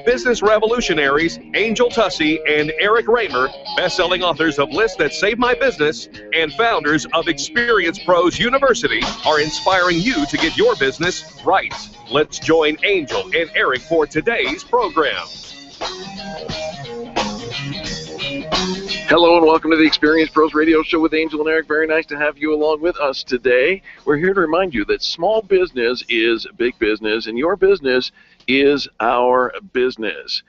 Business revolutionaries Angel Tussey and Eric Raymer, best-selling authors of Lists That Save My Business and founders of Experience Pros University, are inspiring you to get your business right. Let's join Angel and Eric for today's program. Hello and welcome to the Experience Pros Radio Show with Angel and Eric. Very nice to have you along with us today. We're here to remind you that small business is big business, and your business is our business.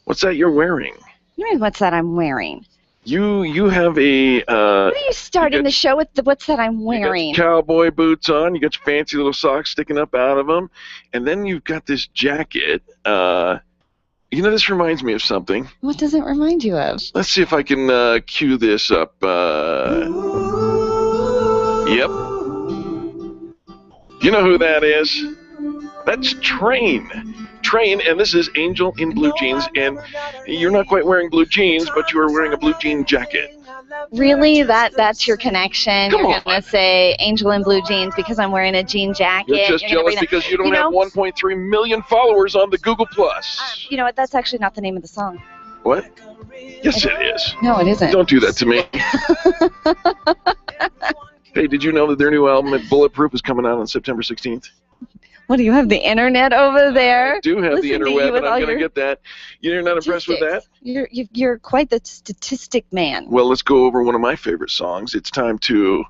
What's that you're wearing? You mean what's that I'm wearing? You have a... what are you starting the show with the what's that I'm wearing? You got cowboy boots on, you got your fancy little socks sticking up out of them, and then you've got this jacket. You know, this reminds me of something. What does it remind you of? Let's see if I can cue this up. Yep. You know who that is? That's Train. Train, and this is Angel in blue jeans, and you're not quite wearing blue jeans, but you are wearing a blue jean jacket. Really? That's your connection? Come You're on. going to say Angel in blue jeans because I'm wearing a jean jacket? You're just jealous because you don't have 1.3 million followers on the Google+. You know what? That's actually not the name of the song. What? Yes, it is. No, it isn't. Don't do that to me. Hey, did you know that their new album, Bulletproof, is coming out on September 16th? What, do you have the internet over there? I do have the interweb, and I'm going to get that. You're not impressed with that? You're quite the statistic man. Well, let's go over one of my favorite songs. It's time to...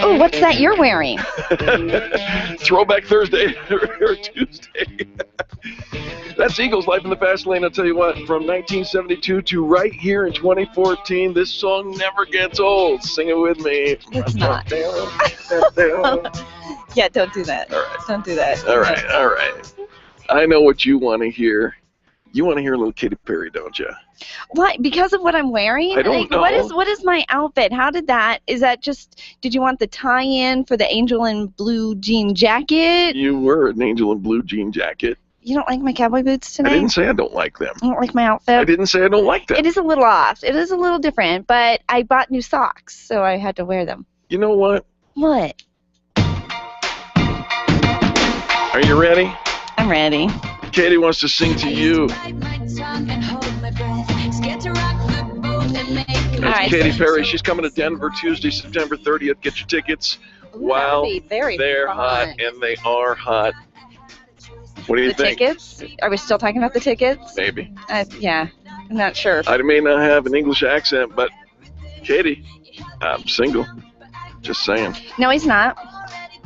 Oh, what's that you're wearing? Throwback Thursday or Tuesday. That's Eagles' Life in the Fast Lane. I'll tell you what, from 1972 to right here in 2014, this song never gets old. Sing it with me. It's not. Yeah, don't do that. All right. Don't do that. All right. I know what you want to hear. You want to hear a little Katy Perry, don't you? Why? Because of what I'm wearing? I don't know. What is my outfit? How did that? Is that just? Did you want the tie-in for the Angel in blue jean jacket? You were an Angel in blue jean jacket. You don't like my cowboy boots tonight? I didn't say I don't like them. You don't like my outfit? I didn't say I don't like them. It is a little off. It is a little different, but I bought new socks, so I had to wear them. You know what? What? Are you ready? I'm ready. Katie wants to sing to you. That's Katy Perry. She's coming to Denver Tuesday, September 30th. Get your tickets. Wow, they're hot, and they are hot. What do you think? The tickets? Are we still talking about the tickets? Maybe. Yeah, I'm not sure. I may not have an English accent, but Katie, I'm single. Just saying. No, he's not.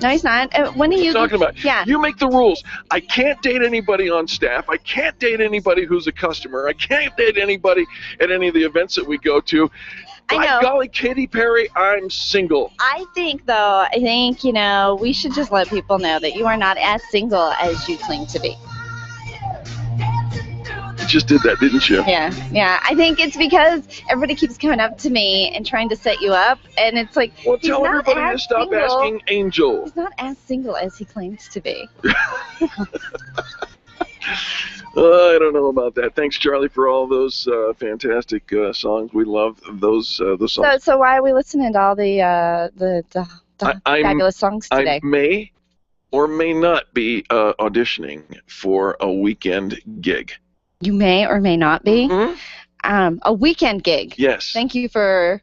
No, he's not. When are you talking about? Yeah. You make the rules. I can't date anybody on staff. I can't date anybody who's a customer. I can't date anybody at any of the events that we go to. I know. By golly, Katy Perry, I'm single. I think, we should just let people know that you are not as single as you claim to be. You just did that, didn't you? Yeah. I think it's because everybody keeps coming up to me and trying to set you up, and it's like, well, tell everybody to stop asking Angel. He's not as single as he claims to be. I don't know about that. Thanks, Charlie, for all those fantastic songs. We love those songs. So why are we listening to all the fabulous songs today? I may or may not be auditioning for a weekend gig. You may or may not be. Mm-hmm. A weekend gig. Yes. Thank you for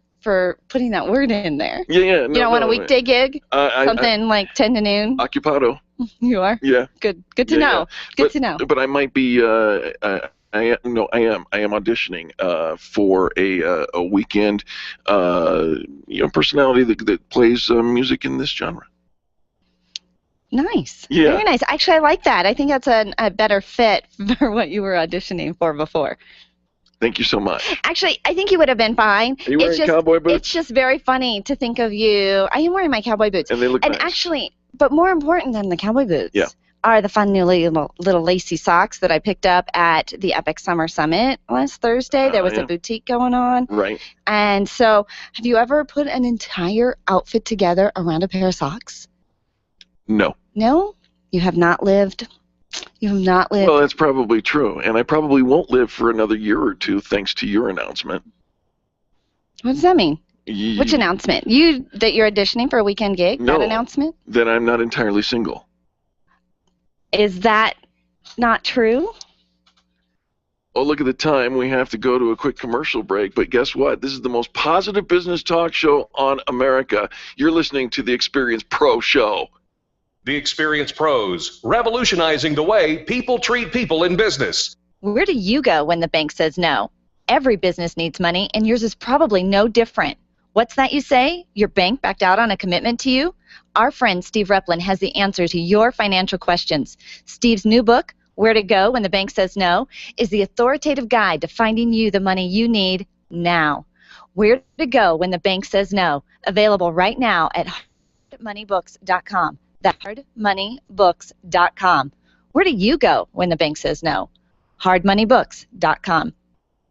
putting that word in there. Yeah. You don't want a weekday gig? Something like 10 to noon? Occupado. You are? Yeah. Good to know. Good to know. But I might be. I am auditioning for a weekend personality that plays music in this genre. Nice. Yeah. Very nice. Actually, I like that. I think that's a better fit for what you were auditioning for before. Thank you so much. Actually, I think you would have been fine. Are you wearing cowboy boots? It's just very funny to think of you. I am wearing my cowboy boots. And they look nice. Actually, but more important than the cowboy boots are the fun new little lacy socks that I picked up at the Epic Summer Summit last Thursday. There was a boutique going on. Right. And so, have you ever put an entire outfit together around a pair of socks? No. No? You have not lived? You have not lived? Well, that's probably true. And I probably won't live for another year or two thanks to your announcement. What does that mean? Which announcement? That you're auditioning for a weekend gig? No, that announcement? That I'm not entirely single. Is that not true? Oh, look at the time. We have to go to a quick commercial break. But guess what? This is the most positive business talk show on America. You're listening to the Experience Pro Show. The Experience Pros, revolutionizing the way people treat people in business. Where do you go when the bank says no? Every business needs money, and yours is probably no different. What's that you say? Your bank backed out on a commitment to you? Our friend Steve Replin has the answer to your financial questions. Steve's new book, Where to Go When the Bank Says No, is the authoritative guide to finding you the money you need now. Where to Go When the Bank Says No, available right now at hardmoneybooks.com. That's hardmoneybooks.com. Where do you go when the bank says no? hardmoneybooks.com.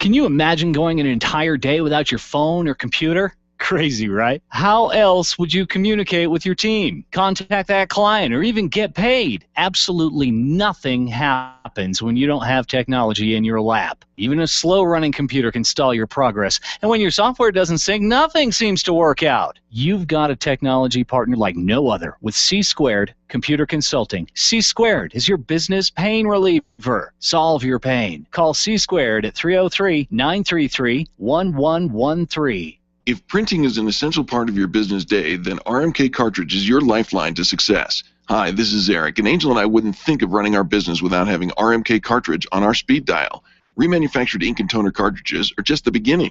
Can you imagine going an entire day without your phone or computer? Crazy, right? How else would you communicate with your team, contact that client, or even get paid? Absolutely nothing happens when you don't have technology in your lap. Even a slow-running computer can stall your progress. And when your software doesn't sync, nothing seems to work out. You've got a technology partner like no other with C-Squared Computer Consulting. C-Squared is your business pain reliever. Solve your pain. Call C-Squared at 303-933-1113. If printing is an essential part of your business day, then RMK Cartridge is your lifeline to success. Hi, this is Eric, and Angel and I wouldn't think of running our business without having RMK Cartridge on our speed dial. Remanufactured ink and toner cartridges are just the beginning.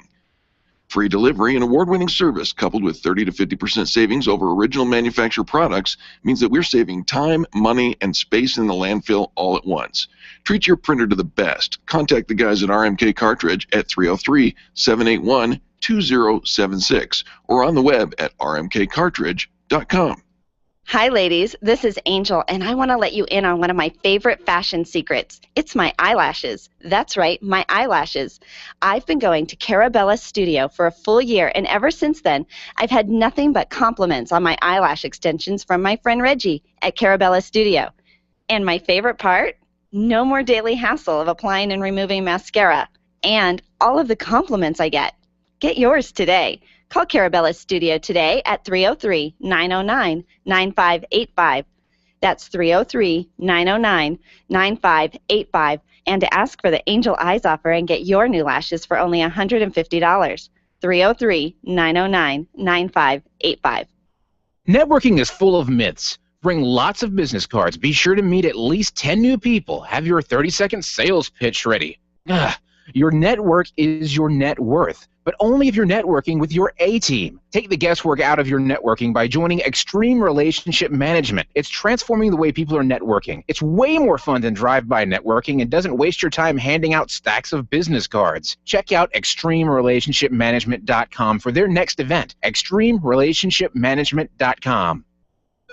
Free delivery and award-winning service coupled with 30 to 50% savings over original manufacturer products means that we're saving time, money, and space in the landfill all at once. Treat your printer to the best. Contact the guys at RMK Cartridge at 303-781-2076 or on the web at rmkcartridge.com. Hi, ladies. This is Angel, and I want to let you in on one of my favorite fashion secrets. It's my eyelashes. That's right, my eyelashes. I've been going to Carabella's studio for a full year, and ever since then, I've had nothing but compliments on my eyelash extensions from my friend Reggie at Carabella's studio. And my favorite part? No more daily hassle of applying and removing mascara. And all of the compliments I get. Get yours today. Call Carabella's studio today at 303-909-9585. That's 303-909-9585. And to ask for the Angel Eyes offer and get your new lashes for only $150. 303-909-9585. Networking is full of myths. Bring lots of business cards. Be sure to meet at least 10 new people. Have your 30-second sales pitch ready. Your network is your net worth, but only if you're networking with your A-team. Take the guesswork out of your networking by joining Extreme Relationship Management. It's transforming the way people are networking. It's way more fun than drive-by networking and doesn't waste your time handing out stacks of business cards. Check out ExtremeRelationshipManagement.com for their next event, ExtremeRelationshipManagement.com.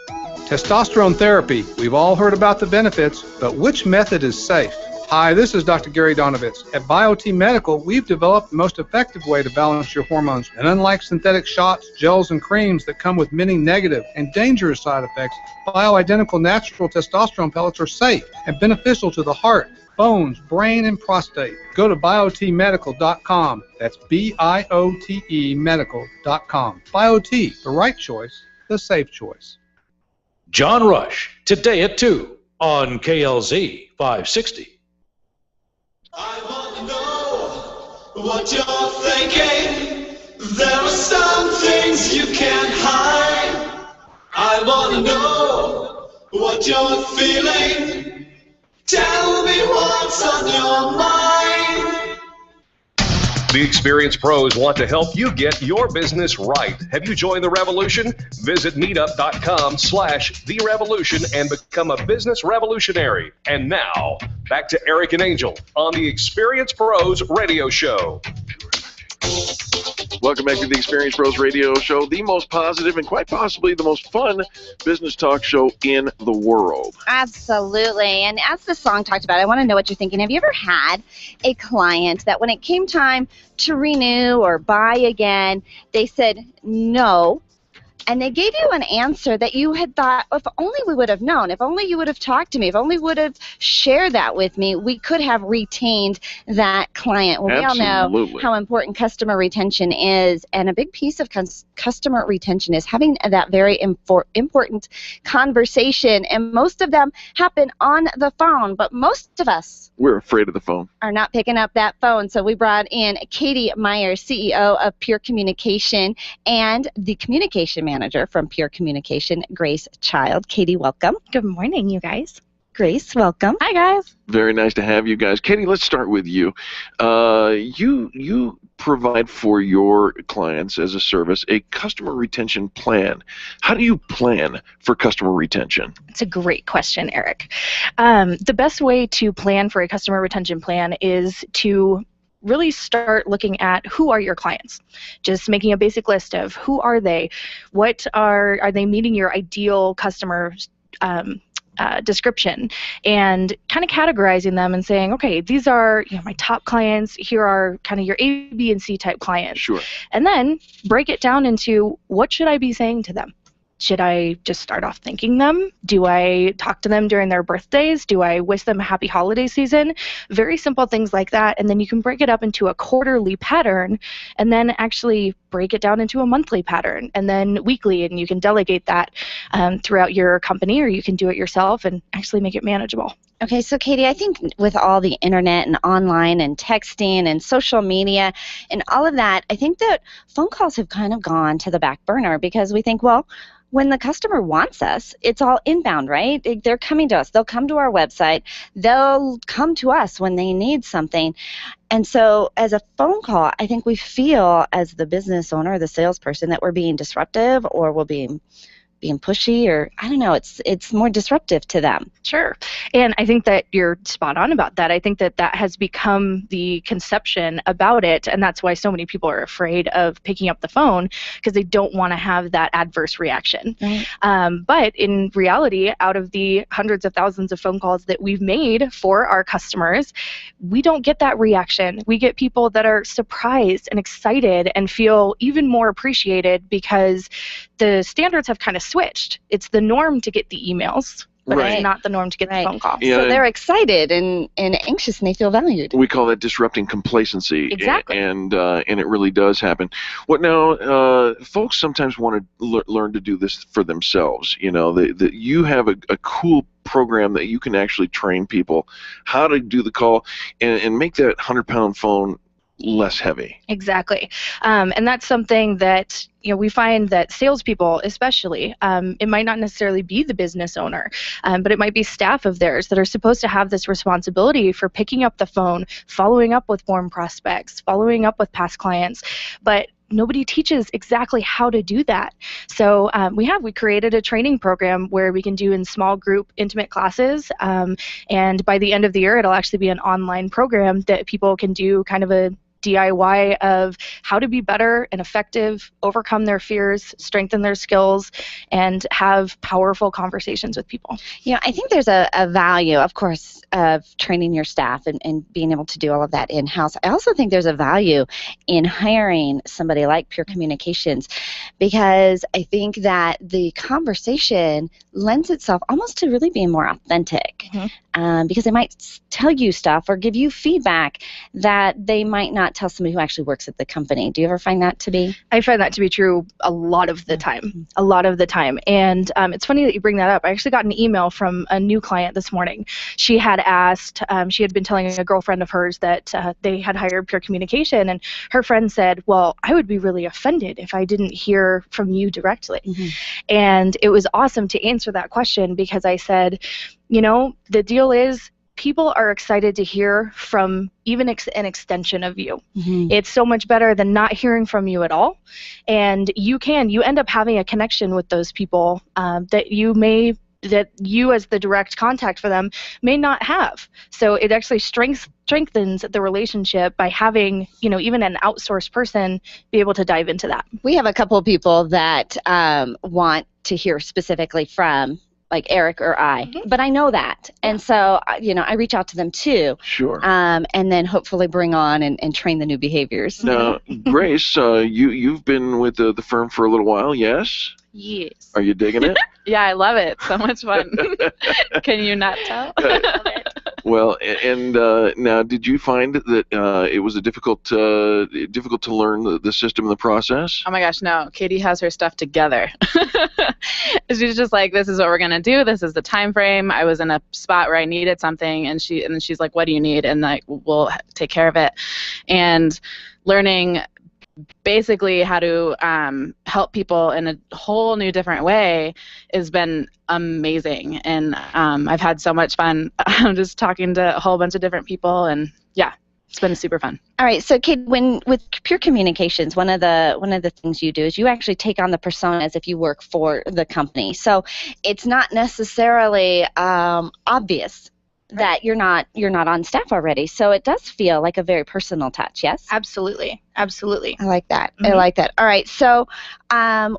Testosterone therapy. We've all heard about the benefits, but which method is safe? Hi, this is Dr. Gary Donovitz. At BioTE Medical, we've developed the most effective way to balance your hormones. And unlike synthetic shots, gels, and creams that come with many negative and dangerous side effects, bioidentical natural testosterone pellets are safe and beneficial to the heart, bones, brain, and prostate. Go to biotemedical.com. That's BIOTE medical.com. BioTE, the right choice, the safe choice. John Rush, today at 2 on KLZ 560. I want to know what you're thinking. There are some things you can't hide. I want to know what you're feeling. Tell me what's on your mind. The Experience Pros want to help you get your business right. Have you joined the revolution? Visit meetup.com/therevolution and become a business revolutionary. And now, back to Eric and Angel on the Experience Pros radio show. Welcome back to the Experience Pros Radio Show, the most positive and quite possibly the most fun business talk show in the world. Absolutely. And as the song talked about, I want to know what you're thinking. Have you ever had a client that when it came time to renew or buy again, they said no, and they gave you an answer that you had thought, if only we would have known, if only you would have talked to me, if only would have shared that with me, we could have retained that client. Well, we all know how important customer retention is, and a big piece of customer retention is having that very important conversation, and most of them happen on the phone, but most of us, we're afraid of the phone, are not picking up that phone. So we brought in Katie Meyers, CEO of Pure Communication, and the communication manager from Pure Communication, Grace Child. Katie, welcome. Good morning, you guys. Grace, welcome. Hi, guys. Very nice to have you guys. Katie, let's start with you. You provide for your clients as a service a customer retention plan. How do you plan for customer retention? It's a great question, Eric. The best way to plan for a customer retention plan is to really start looking at who are your clients. Just making a basic list of who are they, what are they meeting your ideal customer description, and kind of categorizing them and saying, okay, these are my top clients, here are kind of your A, B, and C type clients. Sure. And then break it down into what should I be saying to them? Should I just start off thanking them? Do I talk to them during their birthdays? Do I wish them a happy holiday season? Very simple things like that. And then you can break it up into a quarterly pattern, and then actually break it down into a monthly pattern, and then weekly, and you can delegate that throughout your company, or you can do it yourself and actually make it manageable. Okay, so Katie, I think with all the internet and online and texting and social media and all of that, I think that phone calls have kind of gone to the back burner, because we think, well, when the customer wants us, it's all inbound, right? They're coming to us. They'll come to our website. They'll come to us when they need something. And so as a phone call, I think we feel as the business owner or the salesperson that we're being disruptive, or we're being pushy, or I don't know, it's more disruptive to them. Sure. And I think that you're spot on about that. I think that has become the conception about it, and that's why so many people are afraid of picking up the phone, because they don't want to have that adverse reaction. Right. But in reality, out of the hundreds of thousands of phone calls that we've made for our customers, we don't get that reaction. We get people that are surprised and excited and feel even more appreciated, because the standards have kind of switched. It's the norm to get the emails, but Right. it's not the norm to get the phone call. Yeah. So they're excited and anxious, and they feel valued. We call that disrupting complacency. Exactly. And it really does happen. What now? Folks sometimes want to learn to do this for themselves. You have a cool program that you can actually train people how to do the call and make that 100-pound phone less heavy. Exactly. And that's something that we find that salespeople, especially, it might not necessarily be the business owner, but it might be staff of theirs that are supposed to have this responsibility for picking up the phone, following up with warm prospects, following up with past clients, but nobody teaches exactly how to do that. So we created a training program where we can do in small group intimate classes, and by the end of the year it'll actually be an online program that people can do kind of a DIY of how to be better and effective, overcome their fears, strengthen their skills, and have powerful conversations with people. I think there's a value, of course, of training your staff and being able to do all of that in-house. I also think there's a value in hiring somebody like Pure Communications, because I think that the conversation lends itself almost to really being more authentic. Mm-hmm. Because they might tell you stuff or give you feedback that they might not tell somebody who actually works at the company. Do you ever find that to be? I find that to be true a lot of the time. A lot of the time. And it's funny that you bring that up. I actually got an email from a new client this morning. She had asked, she had been telling a girlfriend of hers that they had hired Pure Communication, and her friend said, well, I would be really offended if I didn't hear from you directly. Mm-hmm. And it was awesome to answer that question, because I said, the deal is, people are excited to hear from even an extension of you. Mm-hmm. It's so much better than not hearing from you at all. And you end up having a connection with those people that you as the direct contact for them may not have. So it actually strengthens the relationship by having, even an outsourced person be able to dive into that. We have a couple of people that want to hear specifically from like Eric or I, but I know that. And so, I reach out to them too. Sure. And then hopefully bring on and train the new behaviors. Now, Grace, you've been with the firm for a little while, yes? Yes. Are you digging it? Yeah, I love it. So much fun. Can you not tell? Well, and now, did you find that it was difficult to learn the system and the process? Oh my gosh, no. Katie has her stuff together. She's just like, this is what we're gonna do. This is the time frame. I was in a spot where I needed something, and she's like, what do you need? And like, we'll take care of it. And learning basically how to help people in a whole new different way has been amazing, and I've had so much fun just talking to a whole bunch of different people, and yeah, it's been super fun. All right, so Kate, with Pure Communications, one of the things you do is you actually take on the persona as if you work for the company. So it's not necessarily obvious that you're not on staff already. So it does feel like a very personal touch, yes? Absolutely. Absolutely. I like that. Mhm. I like that. All right. So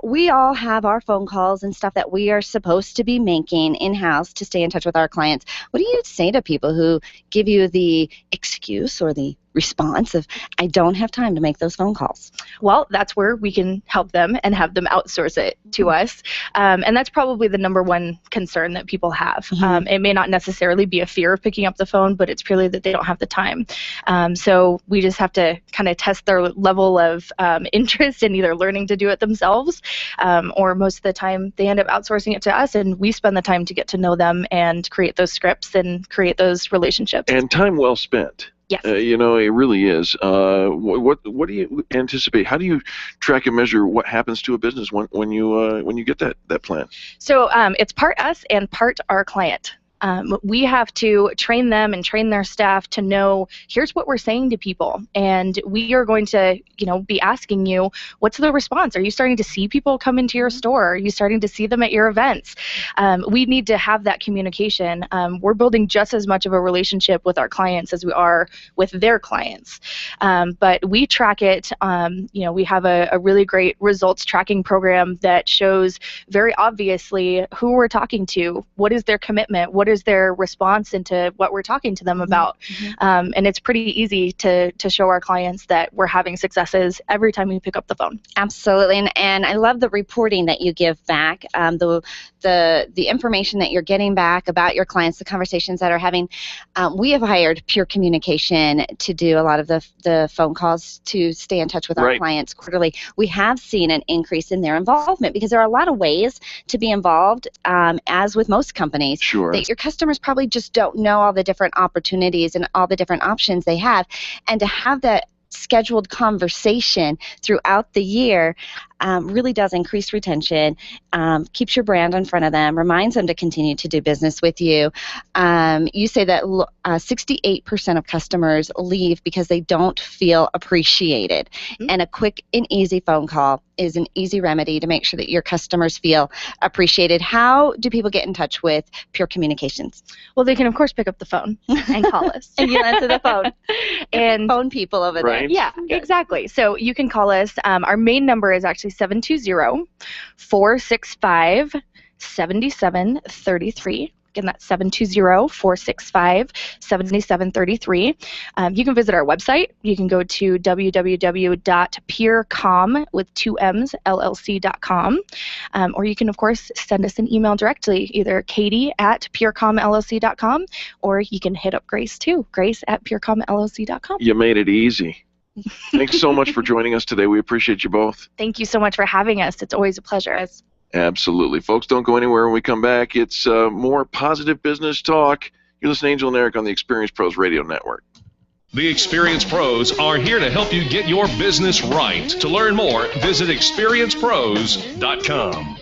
we all have our phone calls and stuff that we are supposed to be making in-house to stay in touch with our clients. What do you say to people who give you the excuse or the response of, I don't have time to make those phone calls? Well, that's where we can help them and have them outsource it to us. And that's probably the number one concern that people have. It may not necessarily be a fear of picking up the phone, but it's purely that they don't have the time. So we just have to kind of test their level of interest in either learning to do it themselves, or most of the time they end up outsourcing it to us, and we spend the time to get to know them and create those scripts and create those relationships. And time well spent. Yes. You know, it really is. What do you anticipate? How do you track and measure what happens to a business when you get that plan? So it's part us and part our client. We have to train them and train their staff to know, here's what we're saying to people, and we are going to, be asking you, what's the response? Are you starting to see people come into your store? Are you starting to see them at your events? We need to have that communication. We're building just as much of a relationship with our clients as we are with their clients, but we track it. We have a really great results tracking program that shows very obviously who we're talking to, what is their commitment, what is their response into what we're talking to them about. And it's pretty easy to show our clients that we're having successes every time we pick up the phone. Absolutely, and I love the reporting that you give back, the information that you're getting back about your clients, the conversations that are having. We have hired Pure Communication to do a lot of the phone calls to stay in touch with our clients quarterly. We have seen an increase in their involvement because there are a lot of ways to be involved, as with most companies. Sure. That your customers probably just don't know all the different opportunities and all the different options they have, and to have that scheduled conversation throughout the year really does increase retention, keeps your brand in front of them, reminds them to continue to do business with you. You say that 68% of customers leave because they don't feel appreciated, and a quick and easy phone call is an easy remedy to make sure that your customers feel appreciated. How do people get in touch with Pure Communications? Well, they can, of course, pick up the phone and call us. And you answer the phone. And phone people over there. Yeah, exactly. So you can call us. Our main number is actually 720-465-7733. Again, that's 720-465-7733. You can visit our website. You can go to www.purecom.com, or you can, of course, send us an email directly, either katie@purecomllc.com, or you can hit up Grace too, grace@purecomllc.com. You made it easy. Thanks so much for joining us today. We appreciate you both. Thank you so much for having us. It's always a pleasure. Absolutely. Folks, don't go anywhere when we come back. It's more positive business talk. You're listening to Angel and Eric on the Experience Pros Radio Network. The Experience Pros are here to help you get your business right. To learn more, visit experiencepros.com.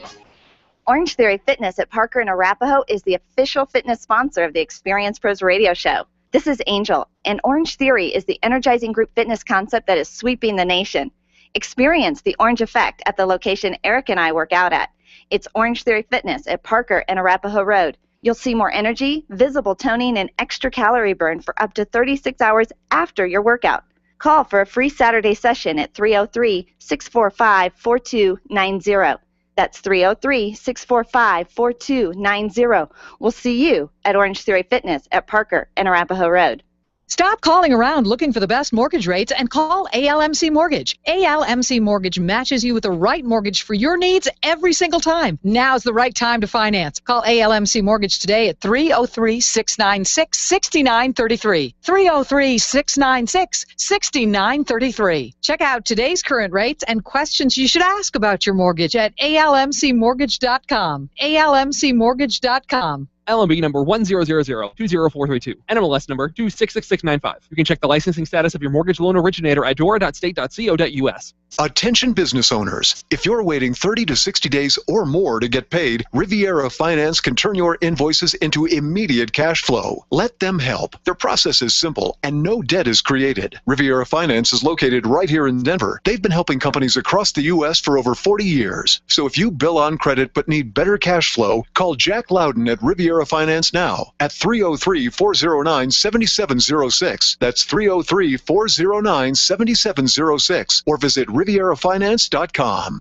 Orange Theory Fitness at Parker and Arapahoe is the official fitness sponsor of the Experience Pros radio show. This is Angel, and Orange Theory is the energizing group fitness concept that is sweeping the nation. Experience the orange effect at the location Eric and I work out at. It's Orange Theory Fitness at Parker and Arapahoe Road. You'll see more energy, visible toning, and extra calorie burn for up to 36 hours after your workout. Call for a free Saturday session at 303-645-4290. That's 303-645-4290. We'll see you at Orange Theory Fitness at Parker and Arapahoe Road. Stop calling around looking for the best mortgage rates and call ALMC Mortgage. ALMC Mortgage matches you with the right mortgage for your needs every single time. Now's the right time to finance. Call ALMC Mortgage today at 303-696-6933. 303-696-6933. Check out today's current rates and questions you should ask about your mortgage at almcmortgage.com. almcmortgage.com. LMB number 100020432, NMLS number 266695. You can check the licensing status of your mortgage loan originator at dora.state.co.us. Attention business owners. If you're waiting 30 to 60 days or more to get paid, Riviera Finance can turn your invoices into immediate cash flow. Let them help. Their process is simple and no debt is created. Riviera Finance is located right here in Denver. They've been helping companies across the U.S. for over 40 years. So if you bill on credit but need better cash flow, call Jack Loudon at Riviera Finance now at 303-409-7706. That's 303-409-7706. Or visit RivieraFinance.com.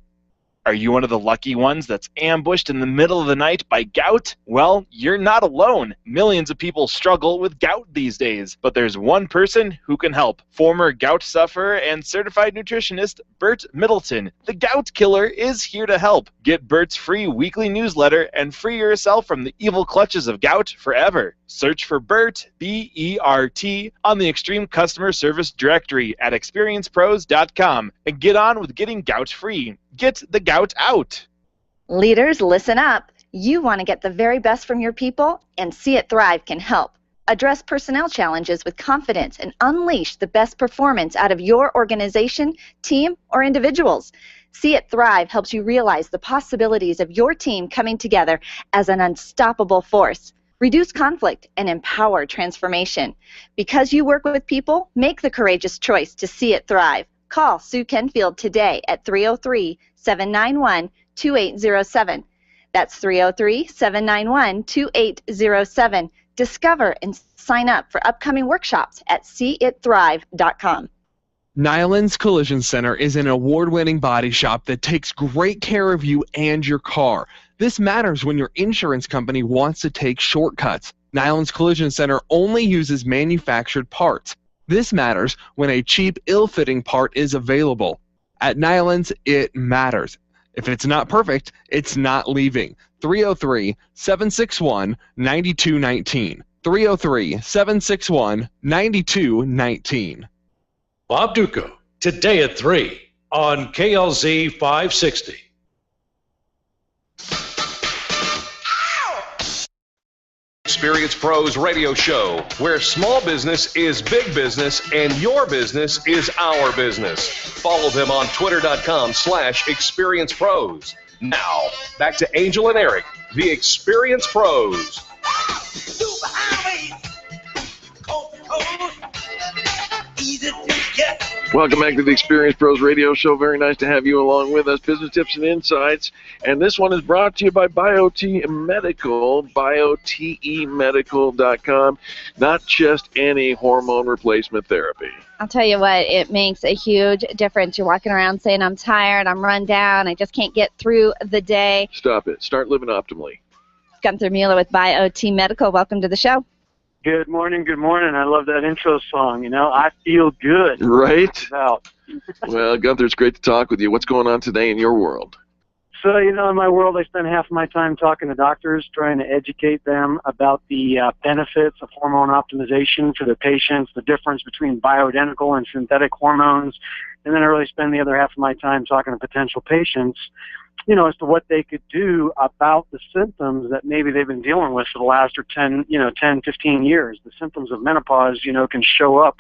Are you one of the lucky ones that's ambushed in the middle of the night by gout? Well, you're not alone. Millions of people struggle with gout these days, but there's one person who can help. Former gout sufferer and certified nutritionist Bert Middleton, the Gout Killer, is here to help. Get Bert's free weekly newsletter and free yourself from the evil clutches of gout forever. Search for Bert, B-E-R-T, on the Extreme Customer Service Directory at experiencepros.com and get on with getting gout free. Get the gout out. Leaders, listen up. You want to get the very best from your people, and See It Thrive can help. Address personnel challenges with confidence and unleash the best performance out of your organization, team, or individuals. See It Thrive helps you realize the possibilities of your team coming together as an unstoppable force. Reduce conflict and empower transformation. Because you work with people, make the courageous choice to see it thrive. Call Sue Kenfield today at 303-791-2807. That's 303-791-2807. Discover and sign up for upcoming workshops at seeitthrive.com. Nyland's Collision Center is an award-winning body shop that takes great care of you and your car. This matters when your insurance company wants to take shortcuts. Nyland's Collision Center only uses manufactured parts. This matters when a cheap, ill-fitting part is available. At Nyland's, it matters. If it's not perfect, it's not leaving. 303-761-9219. 303-761-9219. Bob Duco, today at 3 on KLZ 560. Experience Pros radio show, where small business is big business and your business is our business. Follow them on twitter.com/experiencepros. Now, back to Angel and Eric, the Experience Pros. Welcome back to the Experience Pros Radio Show. Very nice to have you along with us. Business tips and insights. And this one is brought to you by BioTE Medical, BioTEmedical.com. Not just any hormone replacement therapy. I'll tell you what, it makes a huge difference. You're walking around saying, I'm tired, I'm run down, I just can't get through the day. Stop it. Start living optimally. Gunther Mueller with BioTE Medical. Welcome to the show. Good morning, good morning. I love that intro song. You know, I feel good. Right? Well, Gunther, it's great to talk with you. What's going on today in your world? So, you know, in my world, I spend half of my time talking to doctors, trying to educate them about the benefits of hormone optimization for their patients, the difference between bioidentical and synthetic hormones, and then I really spend the other half of my time talking to potential patients, you know, as to what they could do about the symptoms that maybe they've been dealing with for the last 10, 15 years. The symptoms of menopause, you know, can show up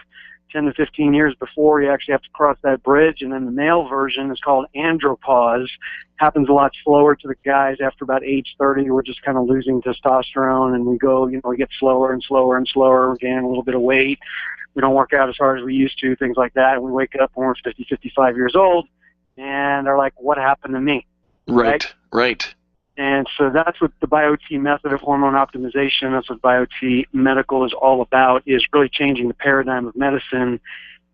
10 to 15 years before you actually have to cross that bridge. And then the male version is called andropause. Happens a lot slower to the guys after about age 30. We're just kind of losing testosterone, and we go, you know, we get slower and slower and slower. We're gaining a little bit of weight. We don't work out as hard as we used to, things like that. And we wake up when we're 50, 55 years old, and they're like, what happened to me? Right. And so that's what the BioTE method of hormone optimization, that's what BioTE Medical is all about, is really changing the paradigm of medicine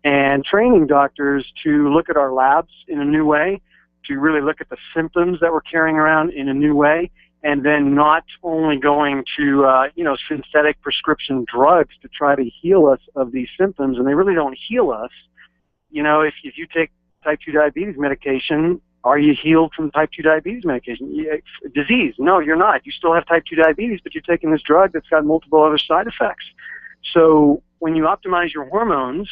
and training doctors to look at our labs in a new way, to really look at the symptoms that we're carrying around in a new way, and then not only going to, synthetic prescription drugs to try to heal us of these symptoms, and they really don't heal us. If you take type 2 diabetes medication, are you healed from type 2 diabetes medication? Disease? No, you're not. You still have type 2 diabetes, but you're taking this drug that's got multiple other side effects. So when you optimize your hormones,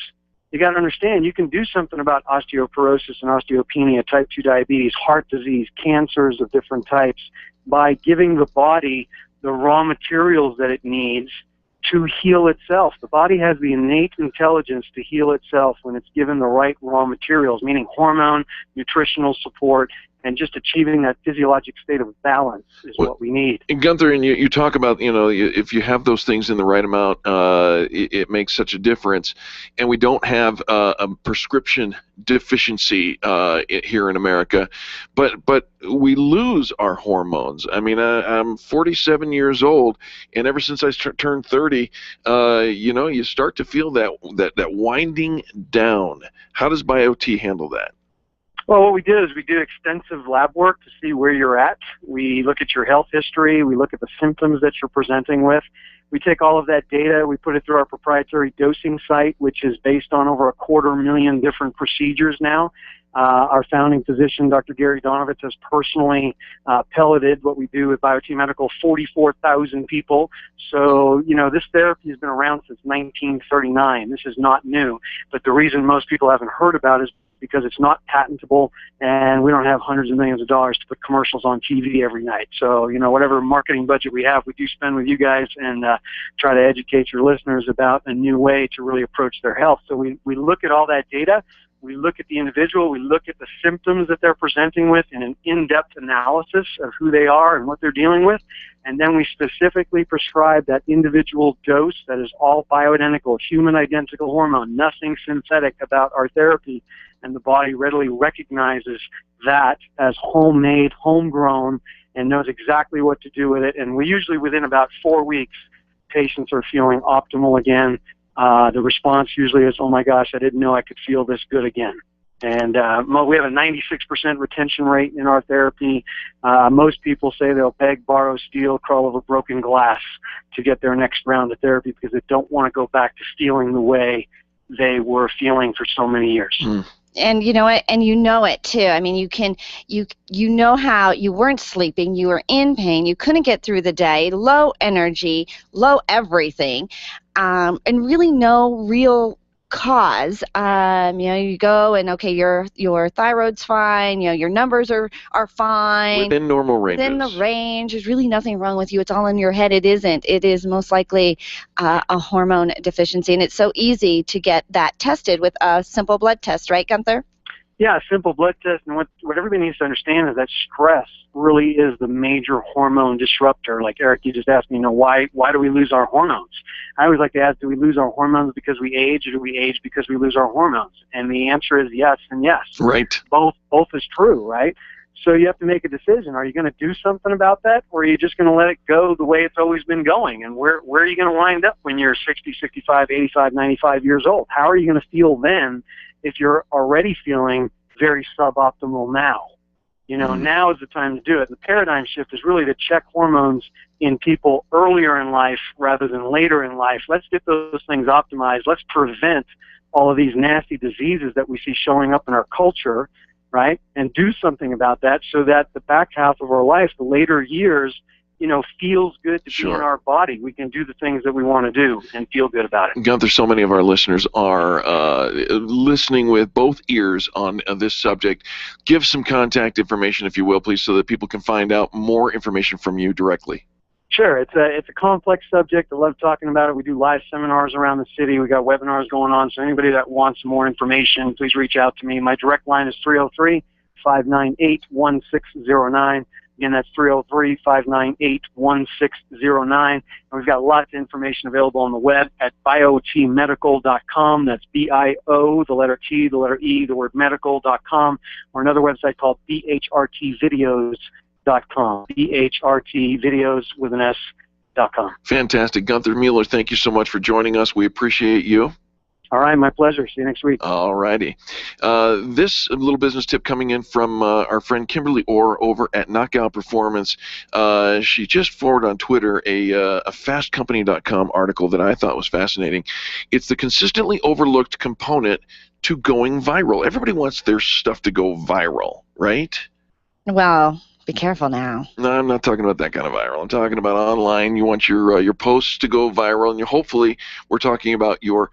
you got to understand you can do something about osteoporosis and osteopenia, type 2 diabetes, heart disease, cancers of different types by giving the body the raw materials that it needs to heal itself. The body has the innate intelligence to heal itself when it's given the right raw materials, meaning hormone, nutritional support, and just achieving that physiologic state of balance is what we need. And Gunther, and you talk about, if you have those things in the right amount, it makes such a difference. And we don't have a prescription deficiency here in America, but we lose our hormones. I mean, I'm 47 years old, and ever since I turned 30, you start to feel that winding down. How does BioTE handle that? Well, what we do is we do extensive lab work to see where you're at. We look at your health history. We look at the symptoms that you're presenting with. We take all of that data. We put it through our proprietary dosing site, which is based on over 250,000 different procedures now. Our founding physician, Dr. Gary Donovitz, has personally pelleted what we do with BioTE Medical, 44,000 people. So, this therapy has been around since 1939. This is not new. But the reason most people haven't heard about it is because it's not patentable, and we don't have hundreds of millions of dollars to put commercials on TV every night. So, whatever marketing budget we have, we do spend with you guys and try to educate your listeners about a new way to really approach their health. So we look at all that data. We look at the individual. We look at the symptoms that they're presenting with in an in-depth analysis of who they are and what they're dealing with. And then we specifically prescribe that individual dose that is all bioidentical, human identical hormone, nothing synthetic about our therapy. And the body readily recognizes that as homemade, homegrown, and knows exactly what to do with it. And we usually, within about 4 weeks, patients are feeling optimal again. The response usually is, oh my gosh, I didn't know I could feel this good again. And we have a 96% retention rate in our therapy. Most people say they'll beg, borrow, steal, crawl over broken glass to get their next round of therapy because they don't want to go back to feeling the way they were feeling for so many years. Mm. And you know it, and you know it too. I mean, you know how you weren't sleeping, you were in pain, you couldn't get through the day, low energy, low everything, and really no real cause. You go and okay, your thyroid's fine, your numbers are fine. Within normal ranges. Within the range. There's really nothing wrong with you. It's all in your head. It isn't. It is most likely a hormone deficiency, and it's so easy to get that tested with a simple blood test, right, Gunther? Yeah, a simple blood test. And what everybody needs to understand is that stress really is the major hormone disruptor. Like Eric, you just asked me, why do we lose our hormones? I always like to ask, do we lose our hormones because we age, or do we age because we lose our hormones? And the answer is yes and yes. Right. Both is true, right? So you have to make a decision. Are you going to do something about that, or are you just going to let it go the way it's always been going? And where are you going to wind up when you're 60, 65, 85, 95 years old? How are you going to feel then if you're already feeling very suboptimal now? Now is the time to do it. The paradigm shift is really to check hormones in people earlier in life rather than later in life. Let's get those things optimized. Let's prevent all of these nasty diseases that we see showing up in our culture, right? And do something about that so that the back half of our life, the later years, feels good to be in our body. We can do the things that we want to do and feel good about it. Gunther, so many of our listeners are listening with both ears on this subject. Give some contact information, if you will, please, so that people can find out more information from you directly. Sure. It's a complex subject. I love talking about it. We do live seminars around the city. We got webinars going on. So anybody that wants more information, please reach out to me. My direct line is 303-598-1609. Again, that's 303-598-1609. And we've got lots of information available on the web at biotemedical.com. That's B-I-O, the letter T, the letter E, the word medical.com, or another website called bhrtvideos.com. bhrtvideos with an S.com. Fantastic. Gunther Mueller, thank you so much for joining us. We appreciate you. All right, my pleasure. See you next week. All righty. This little business tip coming in from our friend Kimberly Orr over at Knockout Performance. She just forwarded on Twitter a fastcompany.com article that I thought was fascinating. It's the consistently overlooked component to going viral. Everybody wants their stuff to go viral, right? Well, be careful now. No, I'm not talking about that kind of viral. I'm talking about online. You want your posts to go viral, and hopefully we're talking about your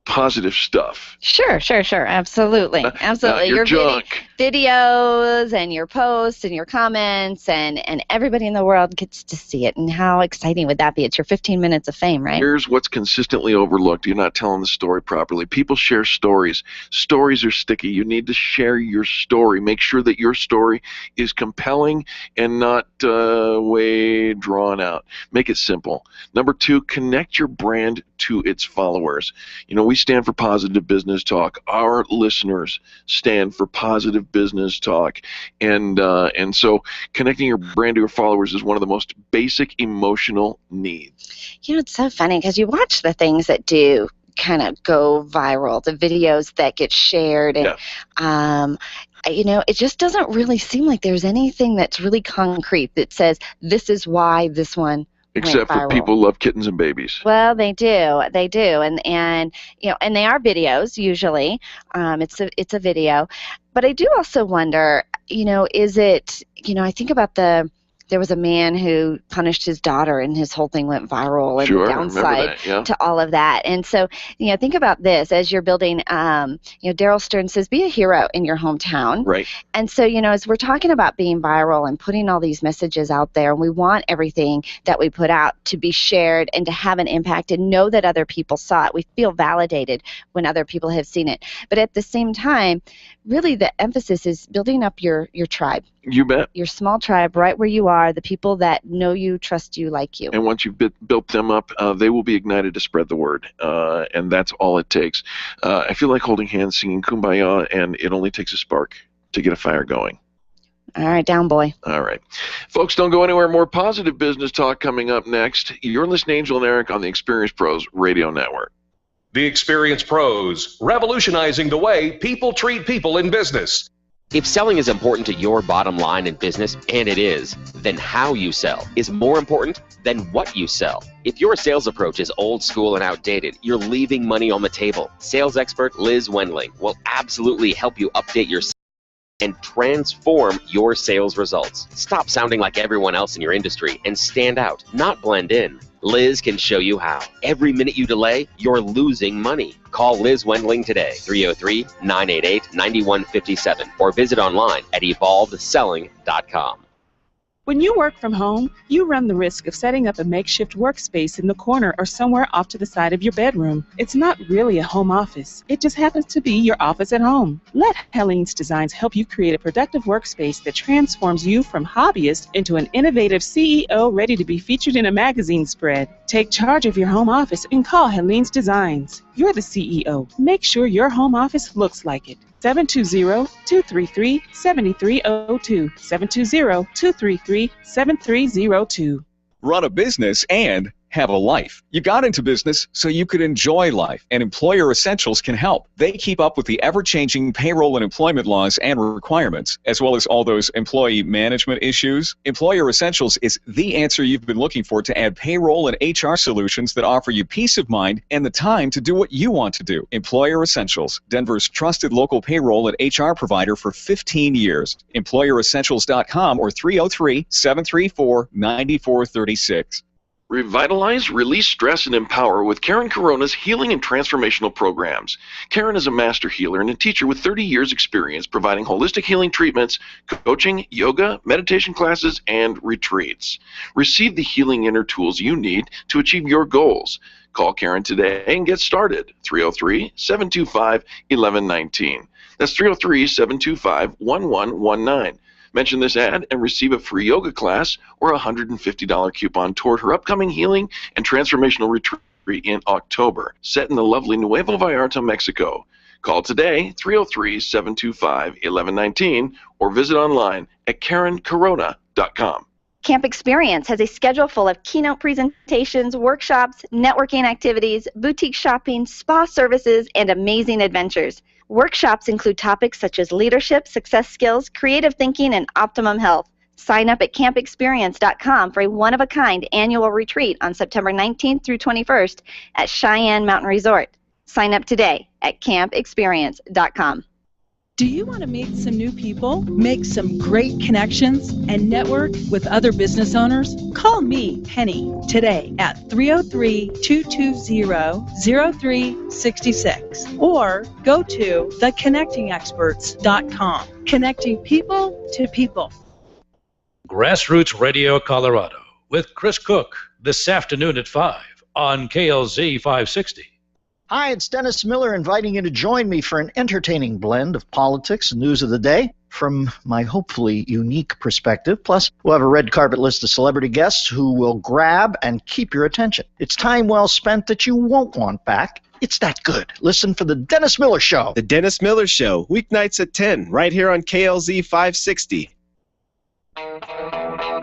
positive stuff. Sure. Absolutely. Absolutely. Your junk. Videos and your posts and your comments and everybody in the world gets to see it. And how exciting would that be? It's your 15 minutes of fame, right? Here's what's consistently overlooked. You're not telling the story properly. People share stories. Stories are sticky. You need to share your story. Make sure that your story is compelling and not way drawn out. Make it simple. Number 2, connect your brand to its followers. You know, we stand for positive business talk. Our listeners stand for positive business talk, and so connecting your brand to your followers is one of the most basic emotional needs. You know, it's so funny because you watch the things that do kind of go viral, the videos that get shared, and you know, it just doesn't really seem like there's anything that's really concrete that says this is why this one. Except for people love kittens and babies. Well, they do, and you know, and they are videos usually. It's a video, but I do also wonder, you know, is it, you know, I think about there was a man who punished his daughter, and his whole thing went viral, and the downside to all of that. And so, you know, think about this as you're building. You know, Daryl Stern says, "Be a hero in your hometown." Right. And so, you know, as we're talking about being viral and putting all these messages out there, and we want everything that we put out to be shared and to have an impact, and know that other people saw it. We feel validated when other people have seen it. But at the same time, really, the emphasis is building up your tribe. You bet. Your small tribe, right where you are, the people that know you, trust you, like you. And once you've built them up, they will be ignited to spread the word, and that's all it takes. I feel like holding hands, singing Kumbaya, and it only takes a spark to get a fire going. All right, down, boy. All right. Folks, don't go anywhere. More positive business talk coming up next. You're listening to Angel and Eric on the Experience Pros Radio Network. The Experience Pros, revolutionizing the way people treat people in business. If selling is important to your bottom line in business, and it is, then how you sell is more important than what you sell. If your sales approach is old school and outdated, you're leaving money on the table. Sales expert Liz Wendling will absolutely help you update your and transform your sales results. Stop sounding like everyone else in your industry and stand out, not blend in. Liz can show you how. Every minute you delay, you're losing money. Call Liz Wendling today, 303-988-9157, or visit online at evolvedselling.com. When you work from home, you run the risk of setting up a makeshift workspace in the corner or somewhere off to the side of your bedroom. It's not really a home office. It just happens to be your office at home. Let Helene's Designs help you create a productive workspace that transforms you from hobbyist into an innovative CEO ready to be featured in a magazine spread. Take charge of your home office and call Helene's Designs. You're the CEO. Make sure your home office looks like it. 720-233-7302. 720-233-7302. Run a business and have a life. You got into business so you could enjoy life, and Employer Essentials can help. They keep up with the ever-changing payroll and employment laws and requirements, as well as all those employee management issues. Employer Essentials is the answer you've been looking for to add payroll and HR solutions that offer you peace of mind and the time to do what you want to do. Employer Essentials, Denver's trusted local payroll and HR provider for 15 years. EmployerEssentials.com or 303-734-9436. Revitalize, release stress, and empower with Karen Corona's healing and transformational programs. Karen is a master healer and a teacher with 30 years experience providing holistic healing treatments, coaching, yoga, meditation classes, and retreats. Receive the healing inner tools you need to achieve your goals. Call Karen today and get started. 303-725-1119. That's 303-725-1119. Mention this ad and receive a free yoga class or a $150 coupon toward her upcoming healing and transformational retreat in October, set in the lovely Nuevo Vallarta, Mexico. Call today, 303-725-1119, or visit online at KarenCorona.com. Camp Experience has a schedule full of keynote presentations, workshops, networking activities, boutique shopping, spa services, and amazing adventures. Workshops include topics such as leadership, success skills, creative thinking, and optimum health. Sign up at campexperience.com for a one-of-a-kind annual retreat on September 19th through 21st at Cheyenne Mountain Resort. Sign up today at campexperience.com. Do you want to meet some new people, make some great connections, and network with other business owners? Call me, Penny, today at 303-220-0366 or go to theconnectingexperts.com. Connecting people to people. Grassroots Radio Colorado with Chris Cook this afternoon at 5 on KLZ 560. Hi, it's Dennis Miller inviting you to join me for an entertaining blend of politics and news of the day from my hopefully unique perspective. Plus, we'll have a red carpet list of celebrity guests who will grab and keep your attention. It's time well spent that you won't want back. It's that good. Listen for The Dennis Miller Show. The Dennis Miller Show, weeknights at 10, right here on KLZ 560.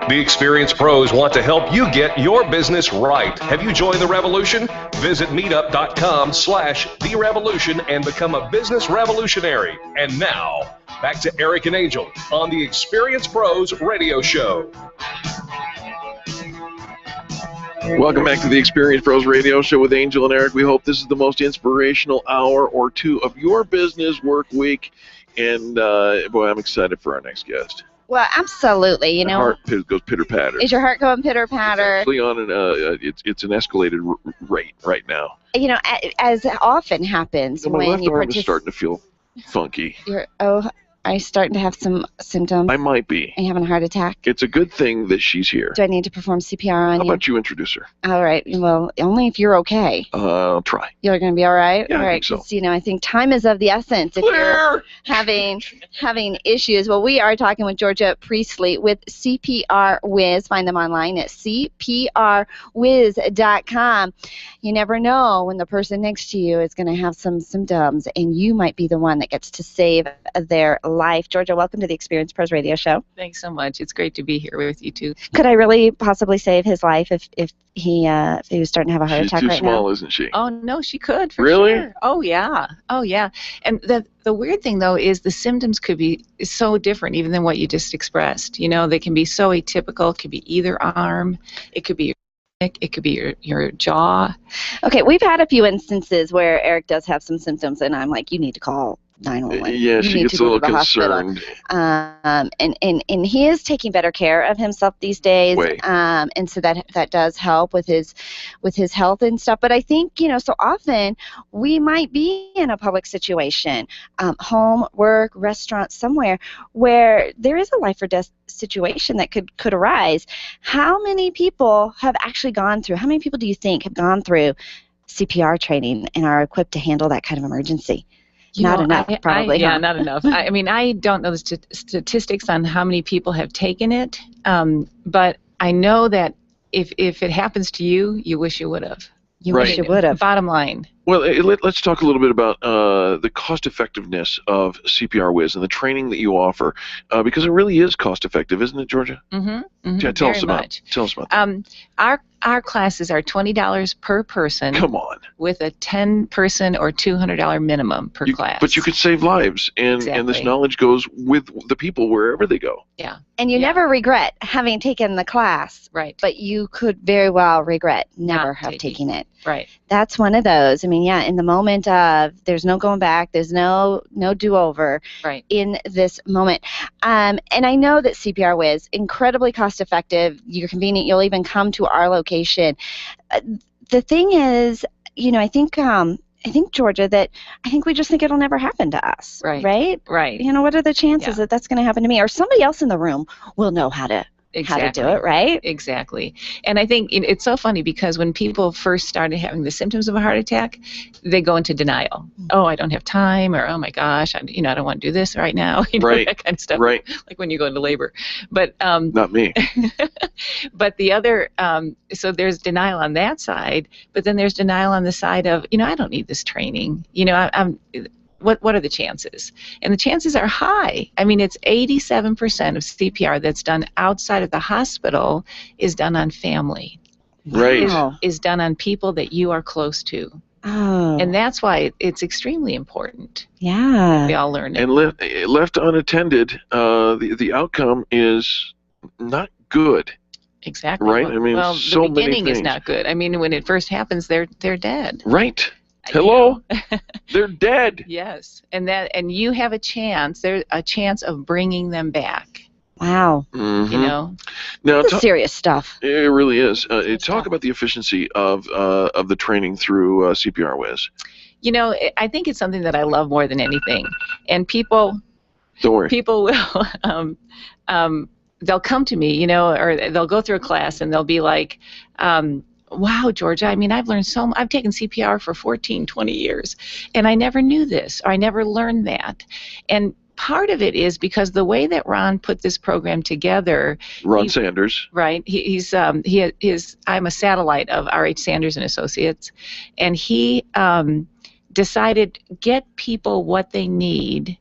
The experienced pros want to help you get your business right. Have you joined the revolution? Visit meetup.com/therevolution and become a business revolutionary. And now, back to Eric and Angel on the Experienced Pros Radio Show. Welcome back to the Experience Pros Radio Show with Angel and Eric. We hope this is the most inspirational hour or two of your business work week. And, boy, I'm excited for our next guest. Well, absolutely. You know, heart goes pitter patter. Is your heart going pitter patter? Actually, on an it's an escalated rate right now. You know, as often happens My when left you arm participate. is starting to feel funky. Are you starting to have some symptoms? I might be. Are you having a heart attack? It's a good thing that she's here. Do I need to perform CPR on How you? about you introduce her? All right. Well, only if you're okay. I'll try. You're going to be all right? Yeah, all I right. think so. 'Cause, you know, I think time is of the essence if you're having issues. Well, we are talking with Georgia Priestley with CPR-Wiz. Find them online at CPR-Wiz.com. You never know when the person next to you is going to have some symptoms, and you might be the one that gets to save their life. Georgia, welcome to the Experience Pros Radio Show. Thanks so much. It's great to be here with you too. Could I really possibly save his life if he was starting to have a heart attack right now? She's too small, isn't she? Oh no, she could for Really? sure. Oh yeah. And the weird thing though is the symptoms could be so different even than what you just expressed. You know, they can be so atypical. It could be either arm. It could be your neck. It could be your jaw. Okay, we've had a few instances where Eric does have some symptoms, and I'm like, you need to call 911. Yeah, You she need gets to a go to little the hospital. concerned. And he is taking better care of himself these days. Way. And so that does help with his health and stuff. But I think, you know, so often we might be in a public situation, home, work, restaurant, somewhere where there is a life or death situation that could arise. How many people have actually gone through, how many people do you think have gone through CPR training and are equipped to handle that kind of emergency? Not enough, probably. Yeah, huh? not enough. I mean, I don't know the statistics on how many people have taken it, but I know that if it happens to you, you wish you would have. You wish you would have. Bottom line. Well, let's talk a little bit about the cost effectiveness of CPR-Wiz and the training that you offer, because it really is cost effective, isn't it, Georgia? Yeah, tell us about that. Our classes are $20 per person. Come on. With a 10-person or $200 minimum per class. But you could save lives, and this Exactly. knowledge goes with the people wherever they go. Yeah. And you never regret having taken the class. Right. But you could very well regret never have taken it. Right. That's one of those. I mean, yeah, in the moment of there's no going back, there's no do-over right. in this moment. And I know that CPR-Wiz, incredibly cost-effective, you're convenient, you'll even come to our location. The thing is, you know, I think Georgia, that I think we just think it'll never happen to us. Right. Right? Right. You know, what are the chances that that's going to happen to me? Or somebody else in the room will know how to do it, right? Exactly. And I think it's so funny because when people first started having the symptoms of a heart attack, they go into denial. Oh, I don't have time, or oh my gosh, I don't want to do this right now. Right. That kind of stuff. Right. Like when you go into labor. But not me. But the other, so there's denial on that side, but then there's denial on the side of, I don't need this training. what are the chances? And the chances are high. I mean, it's 87% of CPR that's done outside of the hospital is done on family. Right. Is done on people that you are close to. Oh. And that's why it's extremely important. Yeah. We all learn it. And left unattended, the outcome is not good. Exactly. Right? Well, I mean, well, so the many beginning is things. not good. I mean, when it first happens, they're dead. Right. Hello? They're dead. Yes, and you have a chance. There's a chance of bringing them back. Wow. Mhm. You know. Now, This is serious stuff. It really is. Talk about the efficiency of the training through CPR-Wiz. You know, I think it's something that I love more than anything, and people. Don't worry. People will. They'll come to me, you know, or they'll go through a class and they'll be like, wow, Georgia, I mean, I've learned so much. I've taken CPR for 14, 20 years, and I never knew this, or I never learned that. And part of it is because the way that Ron put this program together. Ron Sanders. Right. I'm a satellite of R.H. Sanders and Associates, and he decided get people what they need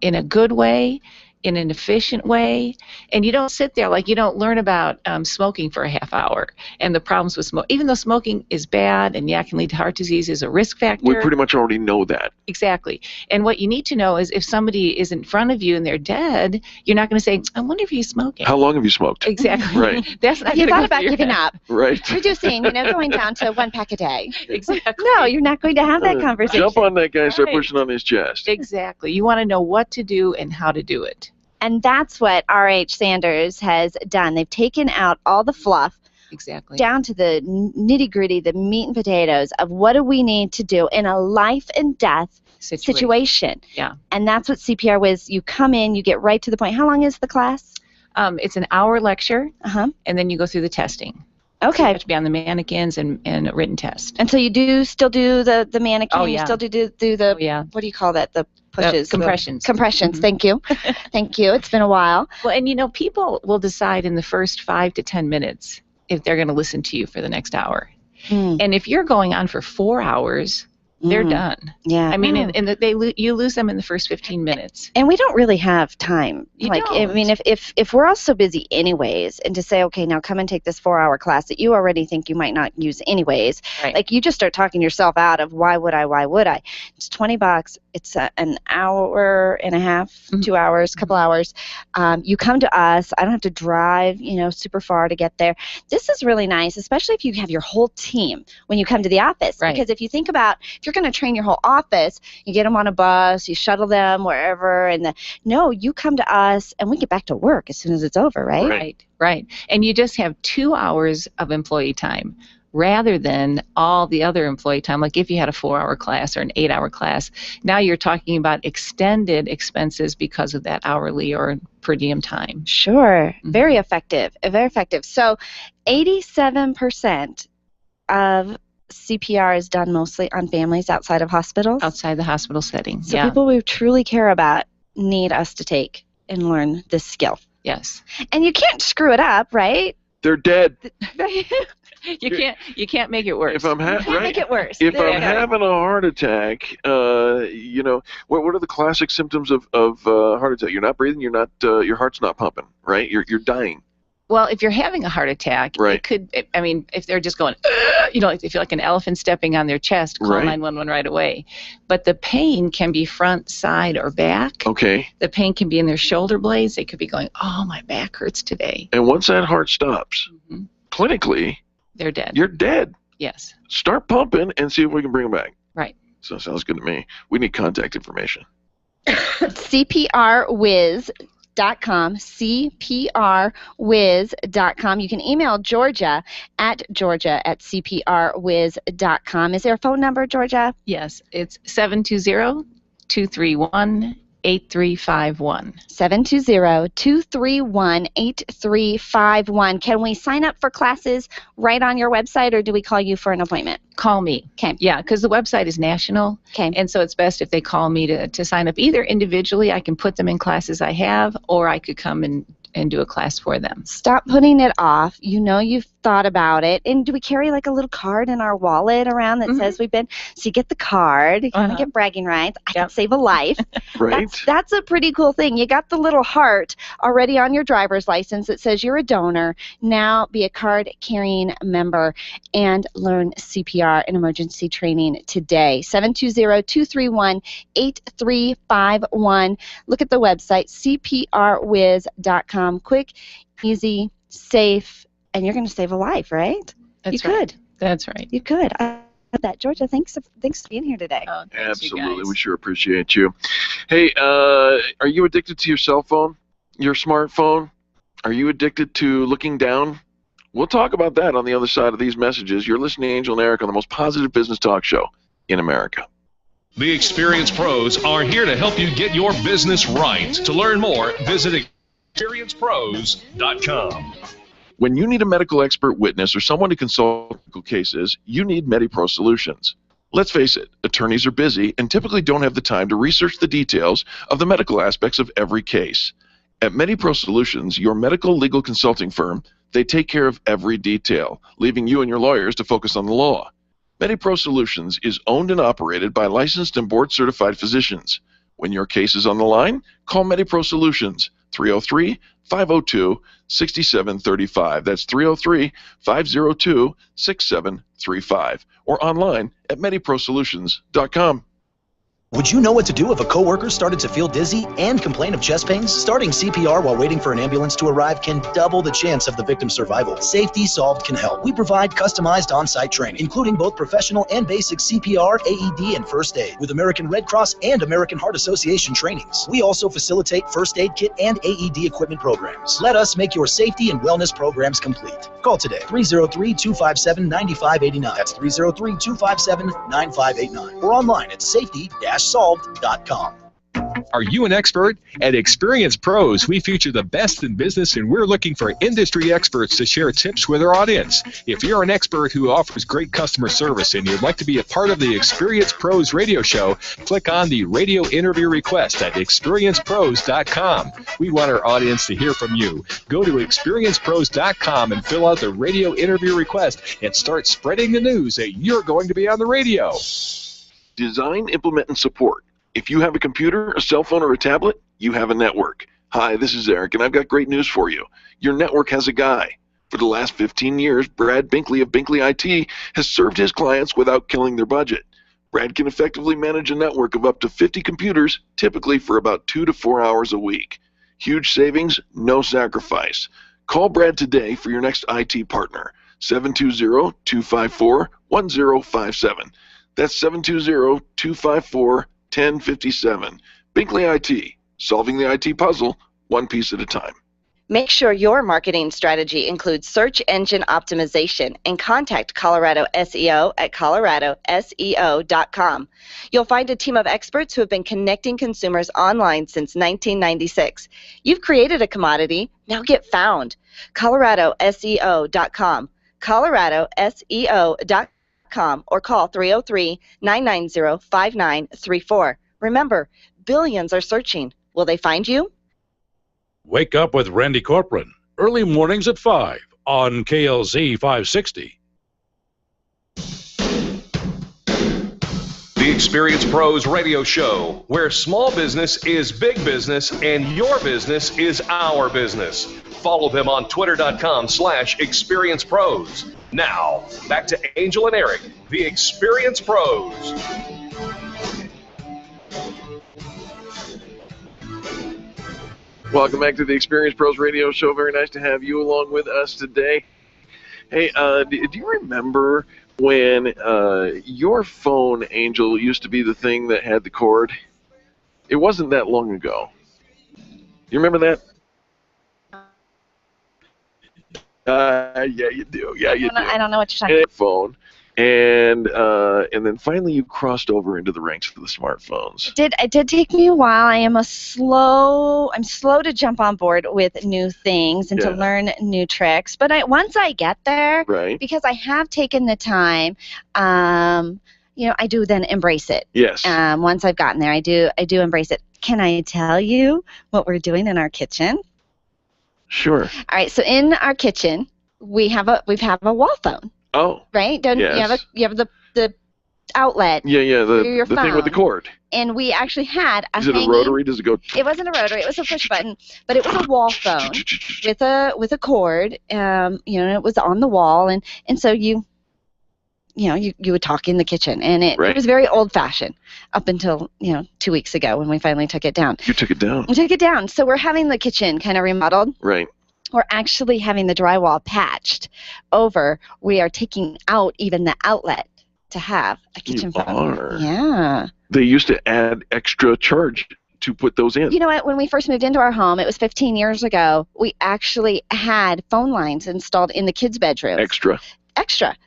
in a good way, in an efficient way, and you don't sit there like you don't learn about smoking for a half hour and the problems with smoke. Even though smoking is bad and can lead to heart disease, is a risk factor. We pretty much already know that. Exactly. And what you need to know is if somebody is in front of you and they're dead, you're not going to say, I wonder if he's smoking. How long have you smoked? Exactly. Right. That's not You gonna thought go about through your giving head. up. Right. Reducing, going down to 1 pack a day. Exactly. No, you're not going to have that conversation. Jump on that guy and start Right. pushing on his chest. Exactly. You want to know what to do and how to do it. And that's what R.H. Sanders has done. They've taken out all the fluff Exactly. down to the nitty-gritty, the meat and potatoes of what do we need to do in a life and death situation. Yeah. And that's what CPR-Wiz, you come in, you get right to the point. How long is the class? It's an hour lecture, Uh-huh. and then you go through the testing. Okay. So you have to be on the mannequins and a written test. And so you still do the mannequin, Oh, you yeah. still do the, yeah. what do you call that, the pushes? compressions. Compressions, thank you. Thank you, it's been a while. Well, and people will decide in the first 5 to 10 minutes if they're going to listen to you for the next hour. And if you're going on for 4 hours, they're done. Yeah. I mean, you lose them in the first 15 minutes. And we don't really have time. I don't. mean, if we're all so busy anyways, and to say, okay, now come and take this 4-hour class that you already think you might not use anyways, Right. like you just start talking yourself out of why would I? It's $20. It's an hour and a half, 2 hours, couple hours. You come to us. I don't have to drive, super far to get there. This is really nice, especially if you have your whole team when you come to the office. Right. Because if you think about, if you're going to train your whole office, you get them on a bus, you shuttle them wherever, no, you come to us and we get back to work as soon as it's over, right? Right. And you just have 2 hours of employee time rather than all the other employee time. Like if you had a 4-hour class or an 8-hour class, now you're talking about extended expenses because of that hourly or per diem time. Sure. Very effective. Very effective. So 87% of CPR is done mostly on families outside of hospitals? Outside the hospital setting, So people we truly care about need us to take and learn this skill. Yes. And you can't screw it up, right? They're dead. You can't make it worse. If I'm make it worse. If There you I'm go. having a heart attack, what are the classic symptoms of heart attack? You're not breathing. You're not. Your heart's not pumping. Right. You're dying. Well, if you're having a heart attack, Right. it could. I mean, if they're just going, if they feel like an elephant stepping on their chest, call Right. 911 right away. But the pain can be front, side, or back. Okay. The pain can be in their shoulder blades. They could be going, oh, my back hurts today. And once that heart stops, clinically, They're dead. you're dead. Yes. Start pumping and see if we can bring them back. Right. So sounds good to me. We need contact information. CPR-Wiz.com, CPR-Wiz.com. You can email Georgia at CPR-Wiz.com. Is there a phone number, Georgia? Yes. It's 720-231-8351. 720-231-8351. Can we sign up for classes right on your website, or do we call you for an appointment? Call me. Okay. Yeah, because the website is national. Okay. And so it's best if they call me to sign up either individually. I can put them in classes I have, or I could come and and do a class for them. Stop putting it off. You know you've thought about it. And do we carry like a little card in our wallet around that says we've been? So you get the card. You want to get bragging rights. I can save a life. Right. That's a pretty cool thing. You got the little heart already on your driver's license that says you're a donor. Now be a card-carrying member and learn CPR and emergency training today. 720-231-8351. Look at the website, CPR-Wiz.com. Quick, easy, safe, and you're going to save a life, right? That's you right. could. That's right. You could. I love that. Georgia, thanks for being here today. Oh, Absolutely. We sure appreciate you. Hey, are you addicted to your cell phone, your smartphone? Are you addicted to looking down? We'll talk about that on the other side of these messages. You're listening to Angel and Eric on the most positive business talk show in America. The Experience Pros are here to help you get your business right. To learn more, visit experiencepros.com. When you need a medical expert witness or someone to consult medical cases, you need MediPro Solutions. Let's face it, attorneys are busy and typically don't have the time to research the details of the medical aspects of every case. At MediPro Solutions, your medical legal consulting firm, they take care of every detail, leaving you and your lawyers to focus on the law. MediPro Solutions is owned and operated by licensed and board-certified physicians. When your case is on the line, call MediPro Solutions, 303-502-6735. That's 303-502-6735. Or online at MediProSolutions.com. Would you know what to do if a coworker started to feel dizzy and complain of chest pains? Starting CPR while waiting for an ambulance to arrive can double the chance of the victim's survival. Safety Solved can help. We provide customized on-site training, including both professional and basic CPR, AED, and first aid, with American Red Cross and American Heart Association trainings. We also facilitate first aid kit and AED equipment programs. Let us make your safety and wellness programs complete. Call today, 303-257-9589. That's 303-257-9589. Or online at safety-solved.com. Are you an expert? At Experience Pros, we feature the best in business, and we're looking for industry experts to share tips with our audience. If you're an expert who offers great customer service and you'd like to be a part of the Experience Pros radio show, click on the radio interview request at experiencepros.com. We want our audience to hear from you. Go to experiencepros.com and fill out the radio interview request and start spreading the news that you're going to be on the radio. Design, implement, and support. If you have a computer, a cell phone, or a tablet, you have a network. Hi, this is Eric, and I've got great news for you. Your network has a guy. For the last 15 years, Brad Binkley of Binkley IT has served his clients without killing their budget. Brad can effectively manage a network of up to 50 computers, typically for about 2 to 4 hours a week. Huge savings, no sacrifice. Call Brad today for your next IT partner, 720-254-1057. That's 720-254-1057. Binkley IT, solving the IT puzzle one piece at a time. Make sure your marketing strategy includes search engine optimization and contact Colorado SEO at coloradoseo.com. You'll find a team of experts who have been connecting consumers online since 1996. You've created a commodity, now get found. coloradoseo.com. coloradoseo.com. Or call 303-990-5934. Remember, billions are searching. Will they find you? Wake up with Randy Corcoran, early mornings at 5 on KLZ 560. The Experience Pros radio show, where small business is big business and your business is our business. Follow them on twitter.com/experiencepros. Now, back to Angel and Eric, the Experience Pros. Welcome back to the Experience Pros radio show. Very nice to have you along with us today. Hey, do you remember when your phone, Angel, used to be the thing that had the cord? It wasn't that long ago. You remember that? Yeah, you do. Yeah, you do. I don't know what you're talking about. Phone, and then finally you crossed over into the ranks of the smartphones. It did take me a while. I'm slow to jump on board with new things and to learn new tricks. But once I get there, because I have taken the time, I do then embrace it. Yes. Once I've gotten there, I do embrace it. Can I tell you what we're doing in our kitchen? Sure. All right. So in our kitchen, we have a wall phone. Oh. Right? Don't yes. you have the outlet? Yeah. for your The thing with the phone. cord. And we actually had a Is it a hanging- rotary? Does it go? It wasn't a rotary. It was a push button, but it was a wall phone with a cord. It was on the wall, and so you would talk in the kitchen, and it was very old fashioned up until 2 weeks ago when we finally took it down. You took it down. We took it down. So we're having the kitchen kind of remodeled. Right. We're actually having the drywall patched over. We are taking out even the outlet to have a kitchen phone. Are. Yeah. They used to add extra charge to put those in. You know what? When we first moved into our home, it was 15 years ago, we actually had phone lines installed in the kids' bedrooms. Extra.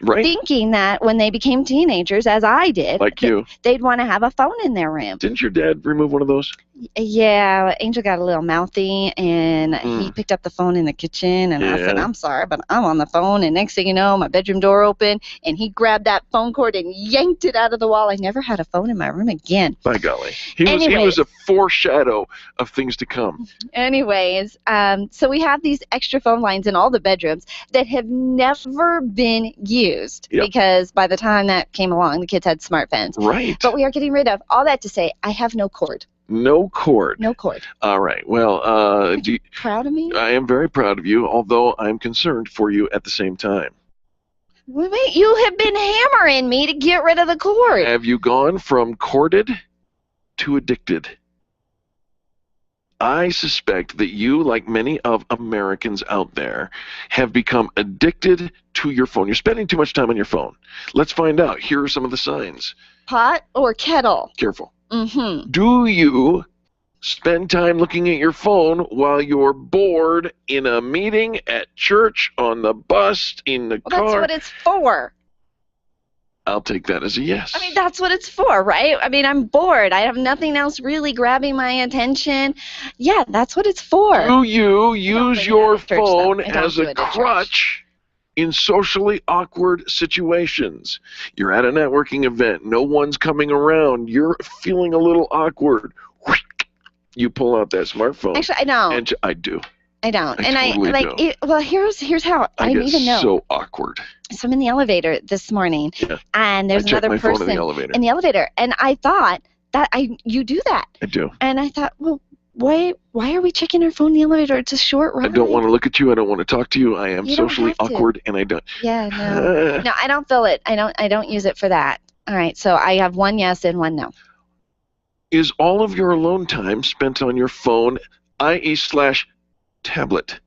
Right. Thinking that when they became teenagers, as I did, Like you. they'd want to have a phone in their room. Didn't your dad remove one of those? Yeah, Angel got a little mouthy, and he picked up the phone in the kitchen, and I said, Yeah. I'm sorry, but I'm on the phone, and next thing you know, my bedroom door opened, and he grabbed that phone cord and yanked it out of the wall. I never had a phone in my room again. By golly. He was Anyways. a foreshadow of things to come. Anyways, so we have these extra phone lines in all the bedrooms that have never been used Yep. because by the time that came along, the kids had smartphones. Right. But we are getting rid of all that to say I have no cord. No cord. No cord. All right. Well, Proud of me? I am very proud of you, although I'm concerned for you at the same time. Wait, you have been hammering me to get rid of the cord. Have you gone from corded to addicted? I suspect that you, like many of Americans out there, have become addicted to your phone. You're spending too much time on your phone. Let's find out. Here are some of the signs. Pot or kettle? Careful. Mm-hmm. Do you spend time looking at your phone while you're bored in a meeting, at church, on the bus, in the Well, that's car? what it's for. I'll take that as a yes. I mean, that's what it's for, right? I mean, I'm bored. I have nothing else really grabbing my attention. Yeah, that's what it's for. Do you use your church, though. phone I don't as do a it at church. crutch in socially awkward situations? You're at a networking event. No one's coming around. You're feeling a little awkward. You pull out that smartphone. Actually, I don't. And I do. I don't. I And totally I like do. it, well, here's how I get even know. so awkward. So I'm in the elevator this morning, Yeah. and there's I check another my phone person in the elevator. and I thought that you do that, I do. and I thought, well, why are we checking our phone in the elevator? It's a short ride. I don't want to look at you. I don't want to talk to you. I am You don't socially have to. awkward, and I don't. Yeah, no, no, I don't feel it. I don't use it for that. All right, so I have one yes and one no. Is all of your alone time spent on your phone, i.e. / tablet?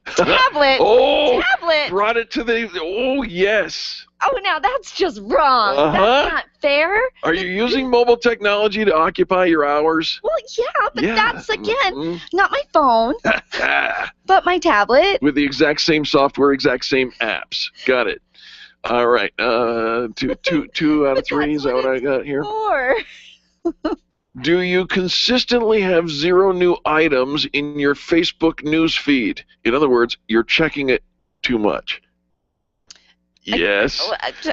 Tablet. Oh, Tablet. brought it to the. Oh, yes. Oh, now that's just wrong. Uh-huh. That's not fair. Are you using mobile technology to occupy your hours? Well, yeah, but Yeah. that's again Mhm. not my phone, but my tablet. With the exact same software, exact same apps. Got it. All right. Two out of three. Is that what I got here? Or Do you consistently have 0 new items in your Facebook news feed? In other words, you're checking it too much. Yes.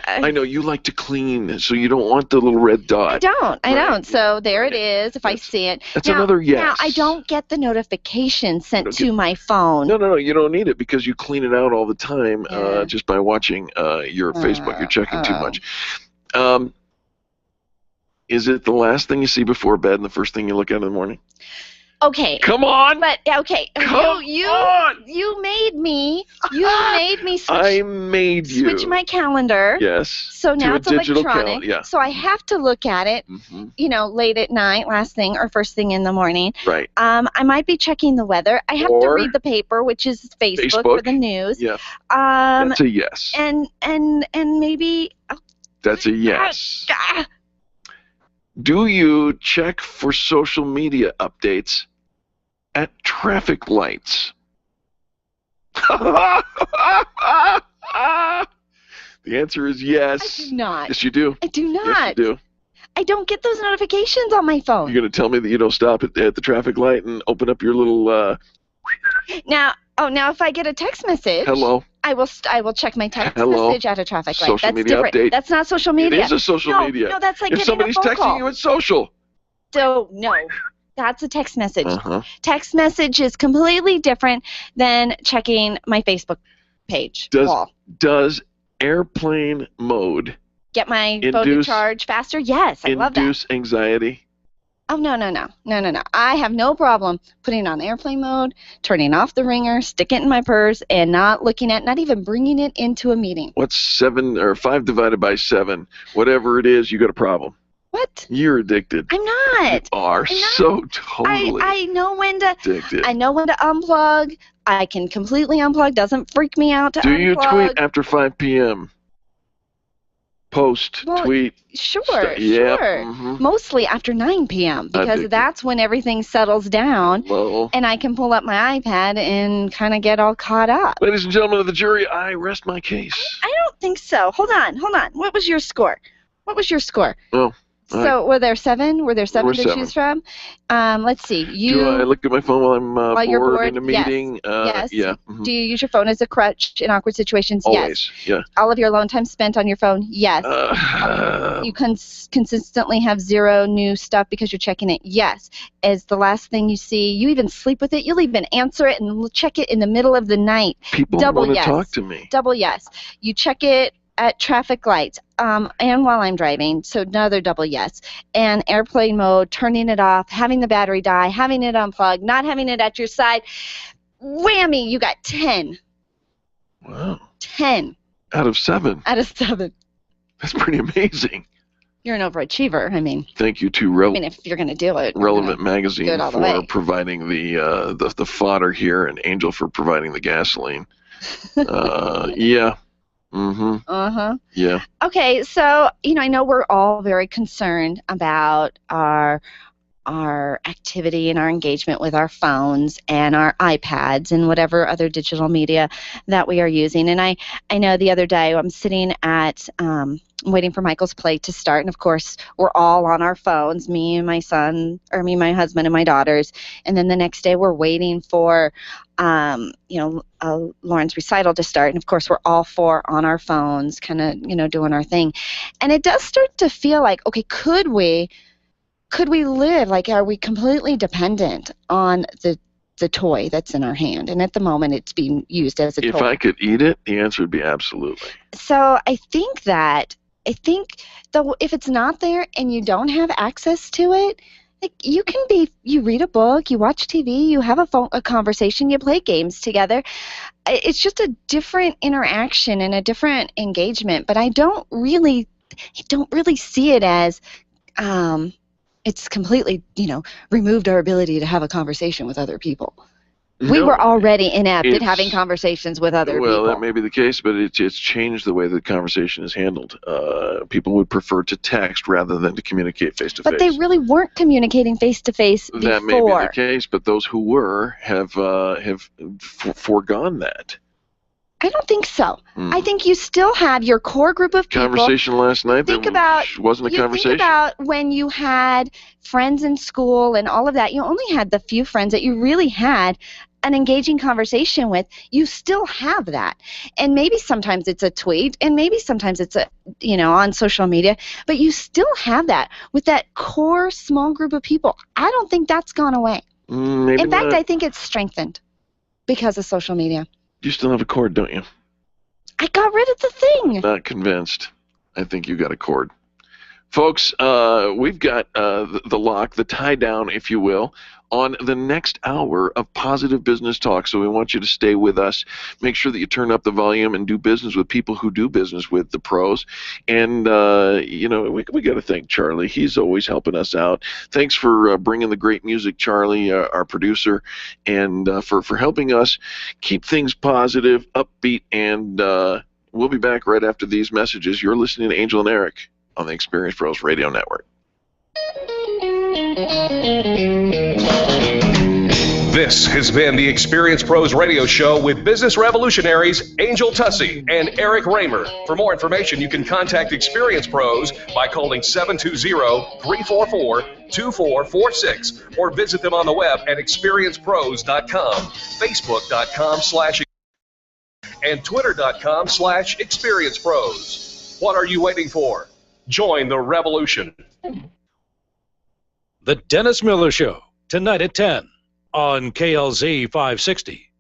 I know you like to clean, so you don't want the little red dot. I don't. So there it is. If I see it. That's now, another yes. Now I don't get the notification sent to my phone. No, you don't need it because you clean it out all the time just by watching your Facebook. You're checking too much. Is it the last thing you see before bed and the first thing you look at in the morning? Okay. Come on. But okay, you made me switch, I made you. switch my calendar. Yes. So now to it's a digital electronic. Yeah. So I have to look at it, late at night, last thing, or first thing in the morning. Right. I might be checking the weather. I have to Or read the paper, which is Facebook for the news. Yeah. That's a yes. And maybe. That's a yes. Do you check for social media updates at traffic lights? The answer is yes. I do not. Yes, you do. I do not. Yes, you do. I don't get those notifications on my phone. You're going to tell me that you don't stop at the traffic light and open up your little Now if I get a text message, hello. I will check my text Hello. message at a traffic light. Social That's media different. update. That's not social media. It is a social media. No, that's like if getting somebody's a phone texting call. you, it's social. So no, That's a text message. Uh-huh. Text message is completely different than checking my Facebook page. Does airplane mode Get my phone to charge faster? Yes, I love that. induce anxiety? Oh, no. I have no problem putting it on airplane mode, turning off the ringer, sticking it in my purse, and not even bringing it into a meeting. What's 5 divided by 7? Whatever it is, you got a problem. What? You're addicted. I'm not. You are so totally I know when to. addicted. I know when to unplug. I can completely unplug. Doesn't freak me out to Do unplug. you tweet after 5 p.m.? Post, tweet. Sure. Mm-hmm. Mostly after 9 p.m. because that's when everything settles down, and I can pull up my iPad and kind of get all caught up. Ladies and gentlemen of the jury, I rest my case. I don't think so. Hold on. What was your score? Oh. So were there 7? Were there 7 to 7. choose from? Let's see. Do I look at my phone while I'm while you're bored in a meeting? Yes. Yeah. Mm-hmm. Do you use your phone as a crutch in awkward situations? Always. Yes. Yeah. All of your alone time spent on your phone? Yes. You consistently have 0 new stuff because you're checking it? Yes. Is the last thing you see, you even sleep with it? You'll even answer it and check it in the middle of the night? People Double want to yes. talk to me. Double yes. You check it at traffic lights and while I'm driving, so another double yes. And airplane mode, turning it off, having the battery die, having it unplugged, not having it at your side. Whammy, you got 10. Wow. 10. Out of 7. Out of 7. That's pretty amazing. You're an overachiever. I mean, Thank you to if you're going to do it. Relevant Magazine do it all the for way. providing the fodder here, and Angel for providing the gasoline. Yeah. Mm-hmm. Uh-huh. Yeah. Okay, so, I know we're all very concerned about our activity and our engagement with our phones and our iPads and whatever other digital media that we are using. And I know the other day I'm sitting at waiting for Michael's play to start, and of course we're all on our phones, me, my husband, and my daughters. And then the next day we're waiting for Lauren's recital to start, and of course we're all 4 on our phones, kind of doing our thing. And it does start to feel like, okay, could we live, like, are we completely dependent on the toy that's in our hand? And at the moment it's being used as a toy. If I could eat it, the answer would be absolutely. So I think though, if it's not there and you don't have access to it, like, you read a book, you watch TV, you have a conversation, you play games together. It's just a different interaction and a different engagement. But I don't really see it as it's completely, removed our ability to have a conversation with other people. We were already inept at having conversations with other people. Well, that may be the case, but it's changed the way the conversation is handled. People would prefer to text rather than to communicate face-to-face. But they really weren't communicating face-to-face before. That may be the case, but those who were have foregone that. I don't think so. I think you still have your core group of people. Conversation last night wasn't a conversation. Think about when you had friends in school and all of that. You only had the few friends that you really had an engaging conversation with. You still have that. And maybe sometimes it's a tweet, and maybe sometimes it's on social media, but you still have that with that core small group of people. I don't think that's gone away. In fact, I think it's strengthened because of social media. You still have a cord, don't you? I got rid of the thing. Not convinced. I think you got a cord. Folks, we've got the lock, the tie down, if you will, on the next hour of Positive Business Talk. So we want you to stay with us. Make sure that you turn up the volume and do business with people who do business with the pros. And, we got to thank Charlie. He's always helping us out. Thanks for bringing the great music, Charlie, our producer, and for helping us keep things positive, upbeat, and we'll be back right after these messages. You're listening to Angel and Eric on the Experience Pros Radio Network. This has been the Experience Pros Radio Show with business revolutionaries Angel Tussey and Eric Raymer. For more information, you can contact Experience Pros by calling 720-344-2446 or visit them on the web at experiencepros.com, facebook.com/ and twitter.com/experiencepros. What are you waiting for? Join the revolution. The Dennis Miller Show, tonight at 10 on KLZ 560.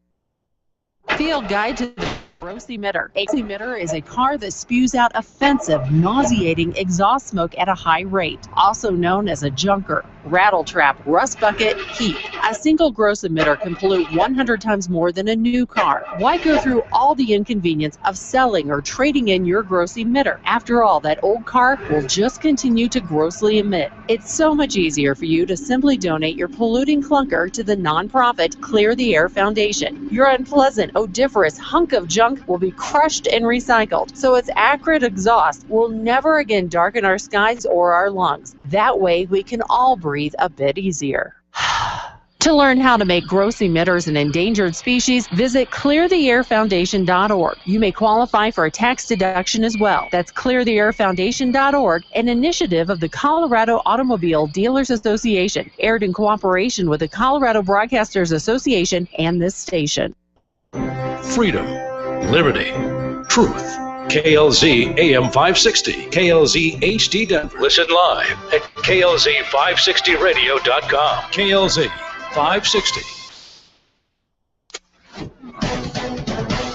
Field Guide to the Gross Emitter. A emitter is a car that spews out offensive, nauseating exhaust smoke at a high rate, also known as a junker, rattle trap, rust bucket, heat. A single gross emitter can pollute 100 times more than a new car. Why go through all the inconvenience of selling or trading in your gross emitter? After all, that old car will just continue to grossly emit. It's so much easier for you to simply donate your polluting clunker to the nonprofit Clear the Air Foundation. Your unpleasant, odoriferous hunk of junk will be crushed and recycled, so its acrid exhaust will never again darken our skies or our lungs. That way, we can all breathe a bit easier. To learn how to make gross emitters an endangered species, visit cleartheairfoundation.org. You may qualify for a tax deduction as well. That's cleartheairfoundation.org, an initiative of the Colorado Automobile Dealers Association, aired in cooperation with the Colorado Broadcasters Association and this station. Freedom, liberty, truth. KLZ AM 560, KLZ HD Denver. Listen live at KLZ560radio.com. KLZ 560.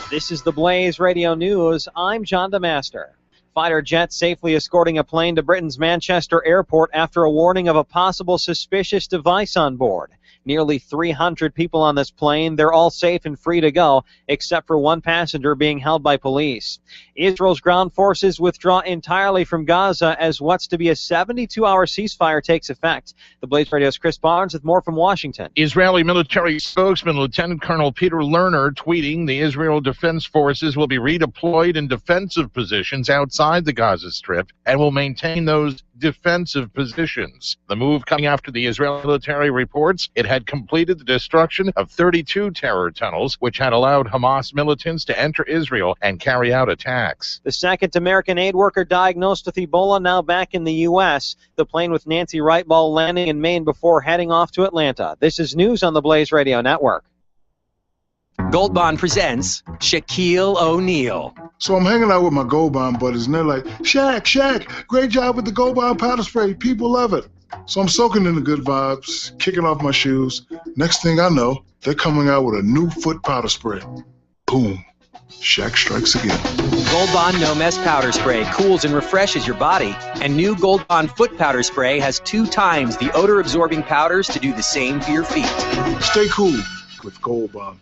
This is the Blaze Radio News. I'm John DeMaster. Fighter jet safely escorting a plane to Britain's Manchester airport after a warning of a possible suspicious device on board. Nearly 300 people on this plane. They're all safe and free to go, except for one passenger being held by police. Israel's ground forces withdraw entirely from Gaza as what's to be a 72-hour ceasefire takes effect. The Blaze Radio's Chris Barnes with more from Washington. Israeli military spokesman Lieutenant Colonel Peter Lerner tweeting the Israel Defense Forces will be redeployed in defensive positions outside the Gaza Strip and will maintain those defensive positions. The move coming after the Israeli military reports it had completed the destruction of 32 terror tunnels, which had allowed Hamas militants to enter Israel and carry out attacks. The second American aid worker diagnosed with Ebola now back in the U.S. The plane with Nancy Wrightball landing in Maine before heading off to Atlanta. This is news on the Blaze Radio Network. Gold Bond presents Shaquille O'Neal. So I'm hanging out with my Gold Bond buddies, and they're like, Shaq, great job with the Gold Bond powder spray. People love it. So I'm soaking in the good vibes, kicking off my shoes. Next thing I know, they're coming out with a new foot powder spray. Boom. Shaq strikes again. Gold Bond No Mess Powder Spray cools and refreshes your body. And new Gold Bond Foot Powder Spray has 2 times the odor-absorbing powders to do the same for your feet. Stay cool with Gold Bond.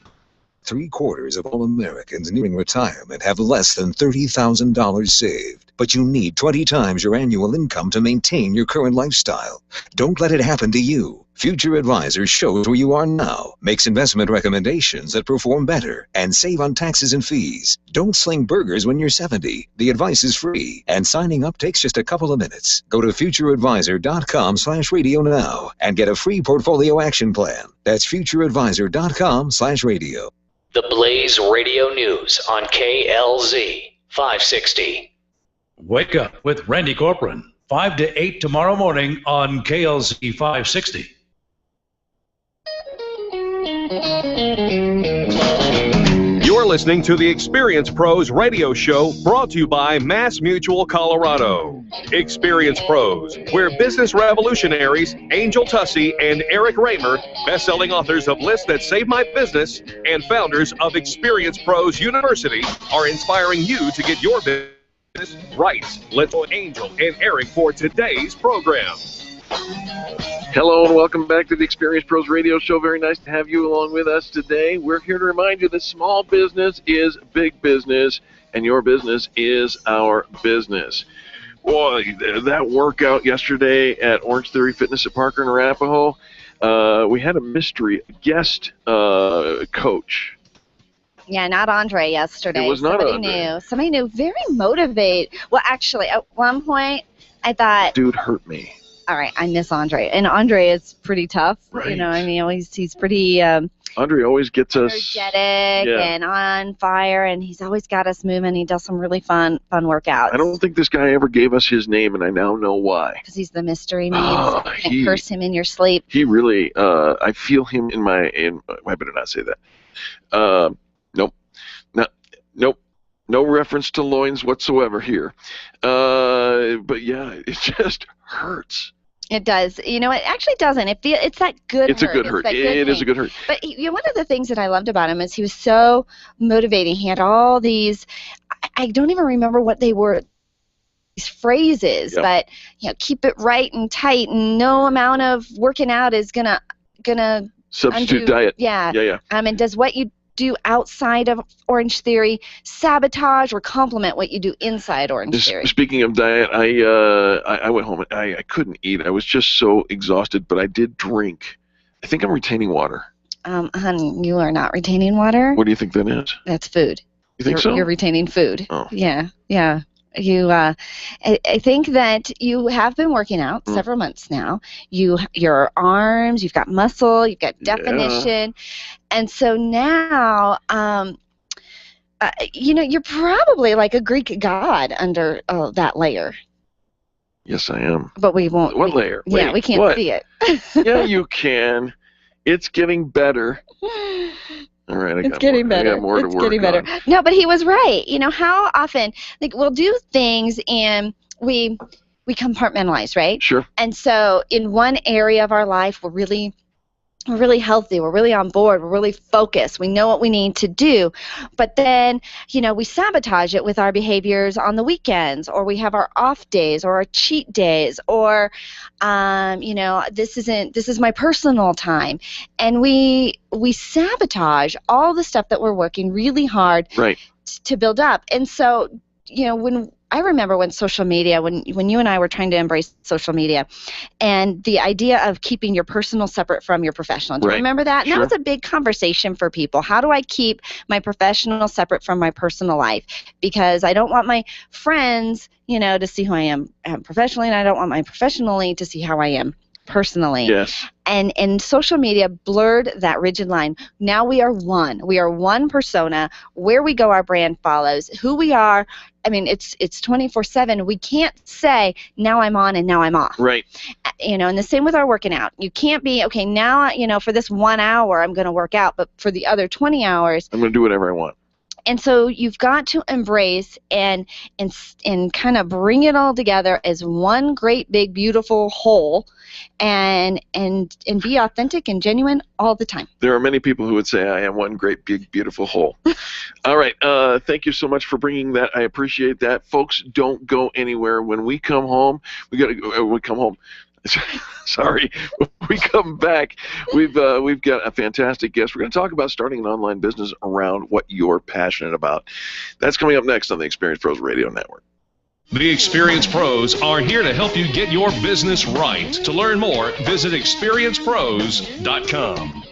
3/4 of all Americans nearing retirement have less than $30,000 saved. But you need 20 times your annual income to maintain your current lifestyle. Don't let it happen to you. Future Advisor shows where you are now, makes investment recommendations that perform better, and save on taxes and fees. Don't sling burgers when you're 70. The advice is free, and signing up takes just a couple of minutes. Go to futureadvisor.com/radio now and get a free portfolio action plan. That's futureadvisor.com/radio. The Blaze Radio News on KLZ 560. Wake up with Randy Corcoran, 5 to 8 tomorrow morning on KLZ 560. You're listening to the Experience Pros radio show brought to you by Mass Mutual Colorado. Experience Pros, where business revolutionaries Angel Tussey and Eric Raymer, best-selling authors of Lists That Save My Business and founders of Experience Pros University, are inspiring you to get your business right. Let's join Angel and Eric for today's program. Hello and welcome back to the Experience Pros Radio Show. Very nice to have you along with us today. We're here to remind you that small business is big business, and your business is our business. Boy, that workout yesterday at Orange Theory Fitness at Parker and Arapahoe, we had a mystery guest coach. Yeah, not Andre yesterday. It was not Somebody Andre. knew. Somebody knew. Very motivated. Well, actually, at one point, I thought, Dude hurt me. all right, I miss Andre. And Andre is pretty tough. Right. You know, I mean, he's pretty Andre always gets us energetic and on fire, and he's always got us moving. He does some really fun workouts. I don't think this guy ever gave us his name, and I now know why. Because he's the mystery man. You can't curse him in your sleep. He really, I feel him in my, I better not say that. Nope. No reference to loins whatsoever here. But yeah, it just hurts. It does. You know, it actually doesn't. It's that good It's hurt. a good hurt. It is a good hurt. But one of the things that I loved about him is he was so motivating. He had all these, I don't even remember what they were, these phrases, but keep it right and tight, and no amount of working out is gonna substitute diet. Yeah. And does what you do outside of Orange Theory sabotage or complement what you do inside Orange Theory? Speaking of diet, I went home and I couldn't eat. I was just so exhausted, but I did drink. I think I'm retaining water. Honey, you are not retaining water. What do you think that is? That's food. You think so? You're retaining food. Oh. Yeah. You, I think that you have been working out several months now. Your arms, you've got muscle, you've got definition, and so now, you're probably like a Greek god under that layer. Yes, I am. But we won't. What layer? Yeah, we can't see it. Yeah, you can. It's getting better. All right, I got more to work on. No, but he was right. You know, how often, like, we'll do things and we compartmentalize, right? Sure. And so in one area of our life, we're really healthy, we're really on board, we're really focused, we know what we need to do, but then, we sabotage it with our behaviors on the weekends, or we have our off days or our cheat days, or this is my personal time, and we sabotage all the stuff that we're working really hard to build up. And so, I remember when social media, when you and I were trying to embrace social media, and the idea of keeping your personal separate from your professional. Do you remember that? Sure. That was a big conversation for people. How do I keep my professional separate from my personal life? Because I don't want my friends, to see who I am professionally, and I don't want my professionally to see how I am personally. Yes. And social media blurred that rigid line. Now we are one. We are one persona. Where we go, our brand follows. Who we are, I mean, it's 24/7. We can't say, now I'm on and now I'm off. Right. And the same with our working out. You can't be, okay, now, for this 1 hour I'm going to work out, but for the other 20 hours, I'm going to do whatever I want. And so you've got to embrace and kind of bring it all together as one great, big, beautiful whole, and be authentic and genuine all the time. There are many people who would say I am one great, big, beautiful whole. All right. Thank you so much for bringing that. I appreciate that. Folks, don't go anywhere. When we come home, we come home. Sorry. When we come back, we've got a fantastic guest. We're going to talk about starting an online business around what you're passionate about. That's coming up next on the Experience Pros Radio Network. The Experience Pros are here to help you get your business right. To learn more, visit experiencepros.com.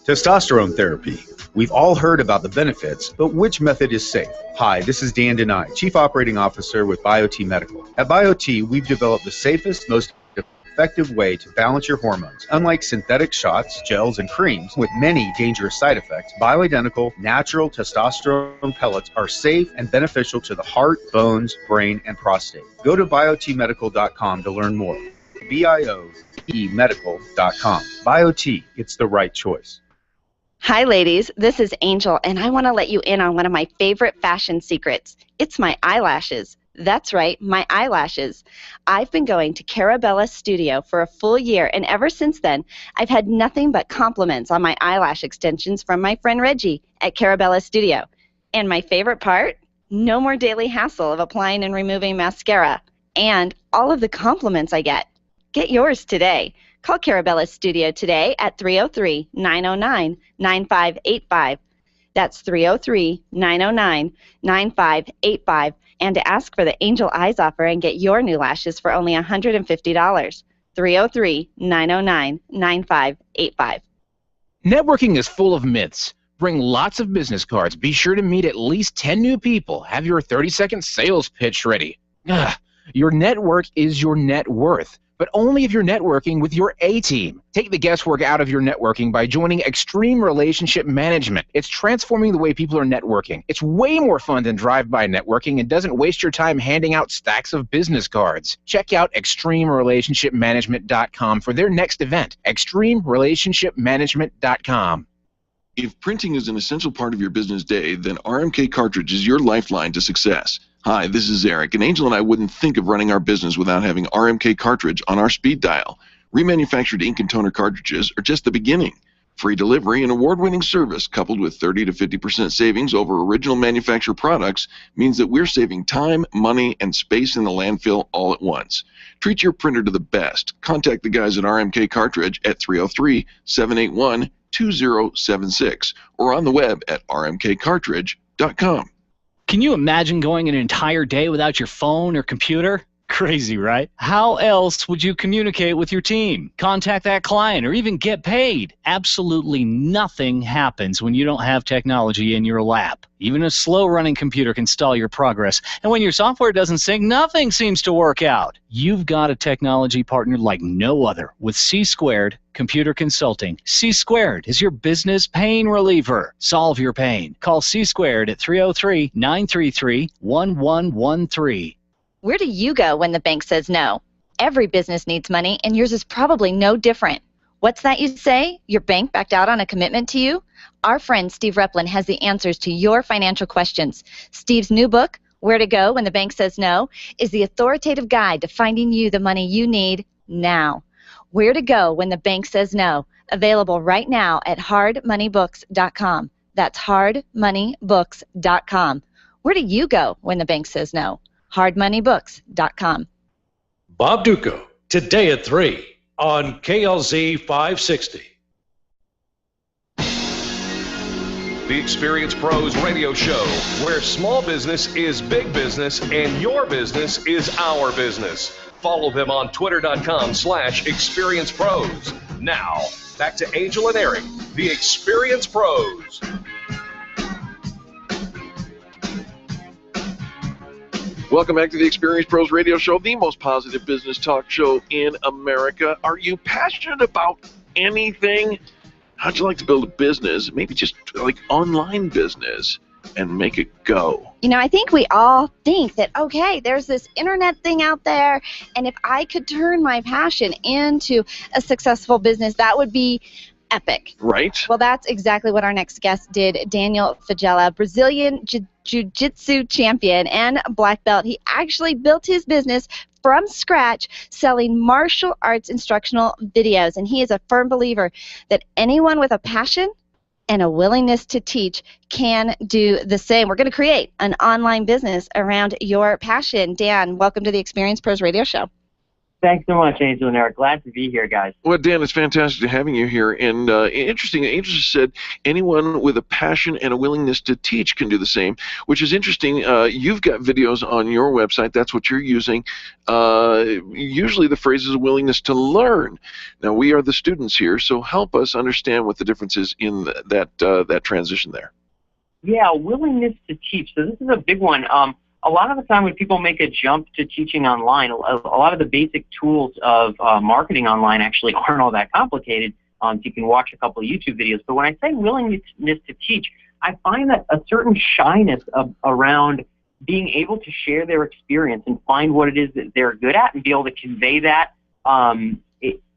Testosterone therapy. We've all heard about the benefits, but which method is safe? Hi, this is Dan Denai, Chief Operating Officer with BioTE Medical. At BioTE, we've developed the safest, most effective way to balance your hormones. Unlike synthetic shots, gels, and creams with many dangerous side effects, bioidentical, natural testosterone pellets are safe and beneficial to the heart, bones, brain, and prostate. Go to biotemedical.com to learn more. BioTEmedical.com. BioTE, it's the right choice. Hi, ladies. This is Angel, and I want to let you in on one of my favorite fashion secrets. It's my eyelashes. That's right, my eyelashes. I've been going to Carabella's studio for a full year, and ever since then, I've had nothing but compliments on my eyelash extensions from my friend Reggie at Carabella's studio. And my favorite part? No more daily hassle of applying and removing mascara. And all of the compliments I get. Get yours today. Call Carabella's studio today at 303-909-9585. That's 303-909-9585. And to ask for the Angel Eyes offer and get your new lashes for only $150. 303-909-9585. Networking is full of myths. Bring lots of business cards. Be sure to meet at least 10 new people. Have your 30-second sales pitch ready. Your network is your net worth, but only if you're networking with your A-team. Take the guesswork out of your networking by joining Extreme Relationship Management. It's transforming the way people are networking. It's way more fun than drive-by networking and doesn't waste your time handing out stacks of business cards. Check out ExtremeRelationshipManagement.com for their next event. ExtremeRelationshipManagement.com. If printing is an essential part of your business day, then RMK Cartridge is your lifeline to success. Hi, this is Eric, and Angel and I wouldn't think of running our business without having RMK cartridge on our speed dial. Remanufactured ink and toner cartridges are just the beginning. Free delivery and award-winning service coupled with 30 to 50% savings over original manufacturer products means that we're saving time, money, and space in the landfill all at once. Treat your printer to the best. Contact the guys at RMK Cartridge at 303-781-2076 or on the web at rmkcartridge.com. Can you imagine going an entire day without your phone or computer? Crazy, right? How else would you communicate with your team, contact that client, or even get paid? Absolutely nothing happens when you don't have technology in your lap. Even a slow-running computer can stall your progress, and when your software doesn't sync, nothing seems to work out. You've got a technology partner like no other with C-Squared Computer Consulting. C-Squared is your business pain reliever. Solve your pain. Call C-Squared at 303-933-1113. Where do you go when the bank says no? Every business needs money, and yours is probably no different. What's that you say? Your bank backed out on a commitment to you? Our friend Steve Replin has the answers to your financial questions. Steve's new book, Where to Go When the Bank Says No, is the authoritative guide to finding you the money you need now. Where to Go When the Bank Says No, available right now at hardmoneybooks.com. That's hardmoneybooks.com. Where do you go when the bank says no? hardmoneybooks.com. Bob Duco, today at 3 on KLZ 560. The Experience Pros radio show, where small business is big business and your business is our business. Follow them on twitter.com/experiencepros. Now, back to Angel and Eric, the Experience Pros. Welcome back to the Experience Pros Radio Show, the most positive business talk show in America. Are you passionate about anything? How'd you like to build a business, maybe just like online business, and make it go? You know, I think we all think that, okay, there's this internet thing out there, and if I could turn my passion into a successful business, that would be epic. Right. Well, that's exactly what our next guest did. Daniel Fagella, Brazilian Jiu-Jitsu champion and black belt. He actually built his business from scratch selling martial arts instructional videos, and he is a firm believer that anyone with a passion and a willingness to teach can do the same. We're going to create an online business around your passion. Dan, welcome to the Experience Pros Radio Show. Thanks so much, Angel and Eric. Glad to be here, guys. Well, Dan, it's fantastic having you here. And interesting, Angel just said anyone with a passion and a willingness to teach can do the same, which is interesting. You've got videos on your website. That's what you're using. Usually the phrase is a willingness to learn. Now, we are the students here, so help us understand what the difference is in that transition there. Yeah, willingness to teach. So this is a big one. A lot of the time when people make a jump to teaching online, a lot of the basic tools of marketing online actually aren't all that complicated. So you can watch a couple of YouTube videos. But when I say willingness to teach, I find that a certain shyness around being able to share their experience and find what it is that they're good at and be able to convey that in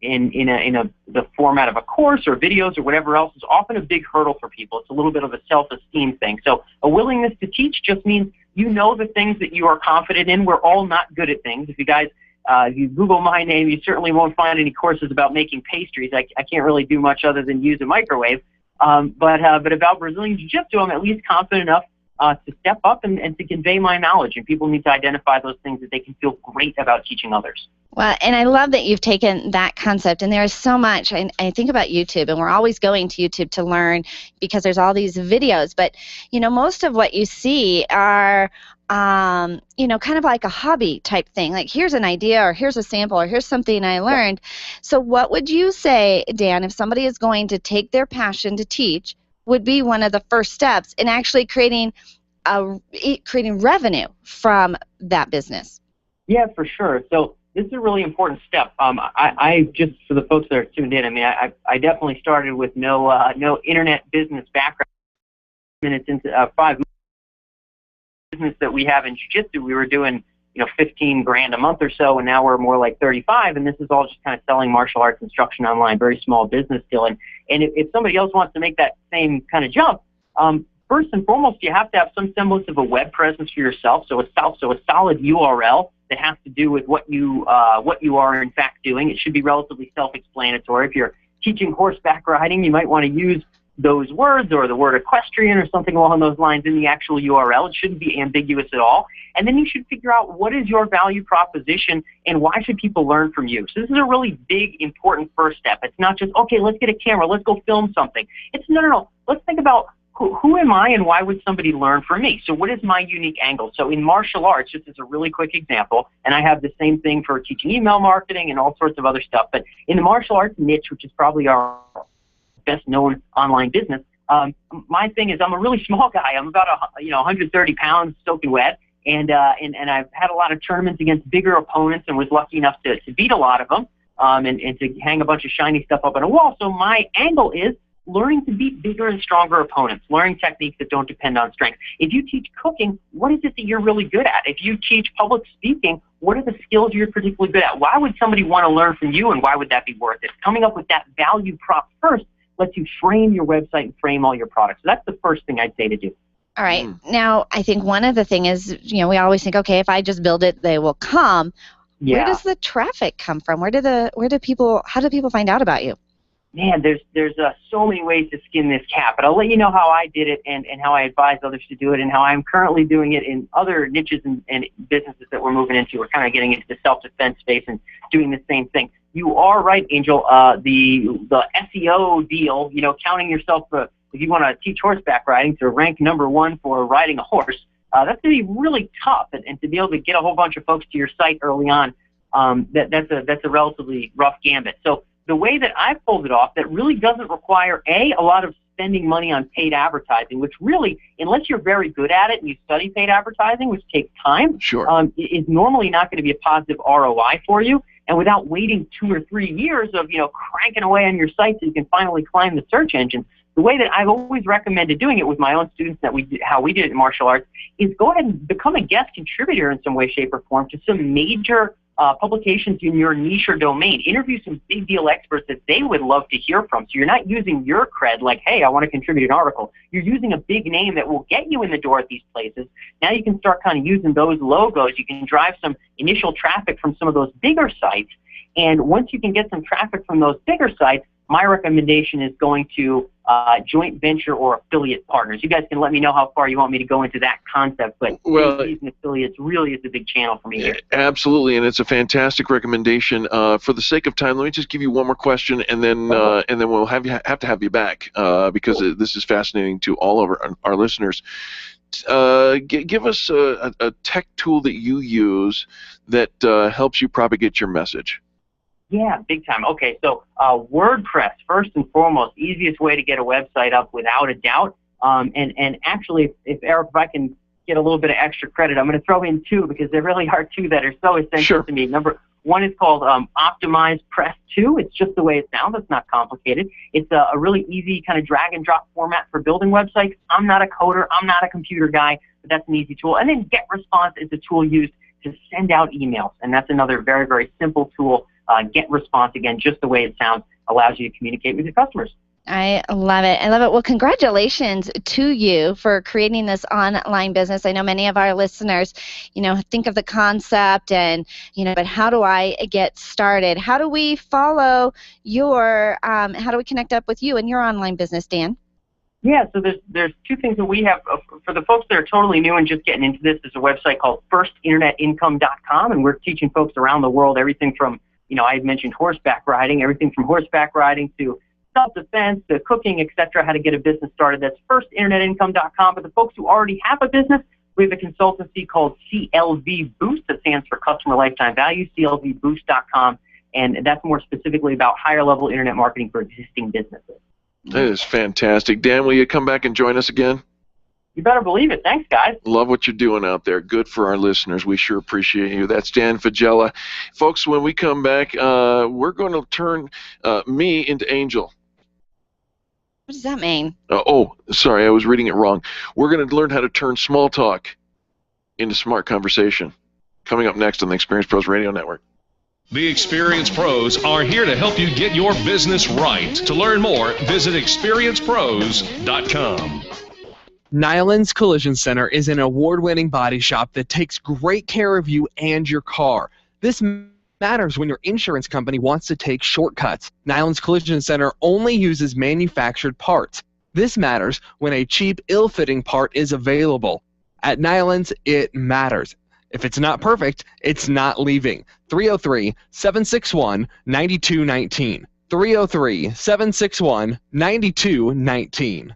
the format of a course or videos or whatever else is often a big hurdle for people. It's a little bit of a self-esteem thing. So a willingness to teach just means you know the things that you are confident in. We're all not good at things. If you guys, if you Google my name, you certainly won't find any courses about making pastries. I can't really do much other than use a microwave. But about Brazilian Jiu-Jitsu, I'm at least confident enough to step up and to convey my knowledge. And people need to identify those things that they can feel great about teaching others. Well, and I love that you've taken that concept, and there is so much. I think about YouTube, and we're always going to YouTube to learn because there's all these videos. But, you know, most of what you see are, you know, kind of like a hobby type thing. Like, here's an idea, or here's a sample, or here's something I learned. So what would you say, Dan, if somebody is going to take their passion to teach, would be one of the first steps in actually creating revenue from that business? Yeah, for sure. So this is a really important step. I just, for the folks that are tuned in, I mean, I definitely started with no internet business background. Minutes into 5 months business that we have in jiu-jitsu, we were doing, you know, 15 grand a month or so, and now we're more like 35, and this is all just kind of selling martial arts instruction online, very small business still. And if somebody else wants to make that same kind of jump, first and foremost, you have to have some semblance of a web presence for yourself. So a solid URL that has to do with what you are in fact doing. It should be relatively self-explanatory. If you're teaching horseback riding, you might want to use those words or the word equestrian or something along those lines in the actual URL. It shouldn't be ambiguous at all. And then you should figure out what is your value proposition and why should people learn from you. So this is a really big, important first step. It's not just, okay, let's get a camera, let's go film something. It's no. Let's think about who am I and why would somebody learn from me? So what is my unique angle? So in martial arts, just as a really quick example, and I have the same thing for teaching email marketing and all sorts of other stuff, but in the martial arts niche, which is probably our best known online business, my thing is I'm a really small guy. I'm about 130 pounds soaking wet, and I've had a lot of tournaments against bigger opponents and was lucky enough to beat a lot of them and to hang a bunch of shiny stuff up on a wall. So my angle is learning to beat bigger and stronger opponents, learning techniques that don't depend on strength. If you teach cooking, what is it that you're really good at? If you teach public speaking, what are the skills you're particularly good at? Why would somebody want to learn from you, and why would that be worth it? Coming up with that value prop first lets you frame your website and frame all your products. So that's the first thing I'd say to do. All right. Now, I think one of the things is, we always think, okay, if I just build it, they will come. Yeah. Where does the traffic come from? How do people find out about you? Man, there's so many ways to skin this cat, but I'll let you know how I did it and how I advise others to do it and how I'm currently doing it in other niches and businesses that we're moving into. We're kind of getting into the self-defense space and doing the same thing. You are right, Angel. The SEO deal, counting yourself, if you want to teach horseback riding, to rank #1 for riding a horse, that's going to be really tough. And to be able to get a whole bunch of folks to your site early on, that's a relatively rough gambit. So the way that I've pulled it off, that really doesn't require, a lot of spending money on paid advertising, which really, unless you're very good at it and you study paid advertising, which takes time, is normally not going to be a positive ROI for you. And without waiting 2 or 3 years of, cranking away on your site so you can finally climb the search engine, the way that I've always recommended doing it with my own students, how we did it in martial arts, is go ahead and become a guest contributor in some way, shape, or form to some major publications in your niche or domain. Interview some big deal experts that they would love to hear from. So you're not using your cred like, hey, I want to contribute an article. You're using a big name that will get you in the door at these places. Now you can start kind of using those logos. You can drive some initial traffic from some of those bigger sites. And once you can get some traffic from those bigger sites, my recommendation is going to joint venture or affiliate partners. You guys can let me know how far you want me to go into that concept, but using affiliates really is a big channel for me here. Absolutely, and it's a fantastic recommendation. For the sake of time, let me just give you one more question, and then we'll have to have you back because this is fascinating to all of our listeners. Give us a tech tool that you use that helps you propagate your message. Yeah, big time. Okay, so WordPress, first and foremost, easiest way to get a website up without a doubt. And actually, if Eric, if I can get a little bit of extra credit, I'm going to throw in 2 because there really are 2 that are so essential to me. Number 1 is called Optimize Press 2. It's just the way it sounds. It's not complicated. It's a really easy kind of drag and drop format for building websites. I'm not a coder. I'm not a computer guy, but that's an easy tool. And then GetResponse is a tool used to send out emails, and that's another very, very simple tool. GetResponse, again, just the way it sounds, allows you to communicate with your customers. I love it. I love it. Well, congratulations to you for creating this online business. I know many of our listeners, think of the concept and, but how do I get started? How do we follow how do we connect up with you and your online business, Dan? Yeah, so there's 2 things that we have. For the folks that are totally new and just getting into this, there's a website called firstinternetinCome.com, and we're teaching folks around the world everything from, I had mentioned horseback riding, everything from horseback riding to self-defense to cooking, etc., how to get a business started. That's firstinternetinCome.com. But the folks who already have a business, we have a consultancy called CLV Boost, that stands for Customer Lifetime Value, clvboost.com, and that's more specifically about higher-level internet marketing for existing businesses. That is fantastic. Dan, will you come back and join us again? You better believe it. Thanks, guys. Love what you're doing out there. Good for our listeners. We sure appreciate you. That's Dan Fagella. Folks, when we come back, we're going to turn me into Angel. What does that mean? Sorry, I was reading it wrong. We're going to learn how to turn small talk into smart conversation. Coming up next on the Experience Pros Radio Network. The Experience Pros are here to help you get your business right. To learn more, visit experiencepros.com. Nyland's Collision Center is an award-winning body shop that takes great care of you and your car. This matters when your insurance company wants to take shortcuts. Nyland's Collision Center only uses manufactured parts. This matters when a cheap, ill-fitting part is available. At Nyland's, it matters. If it's not perfect, it's not leaving. 303-761-9219. 303-761-9219.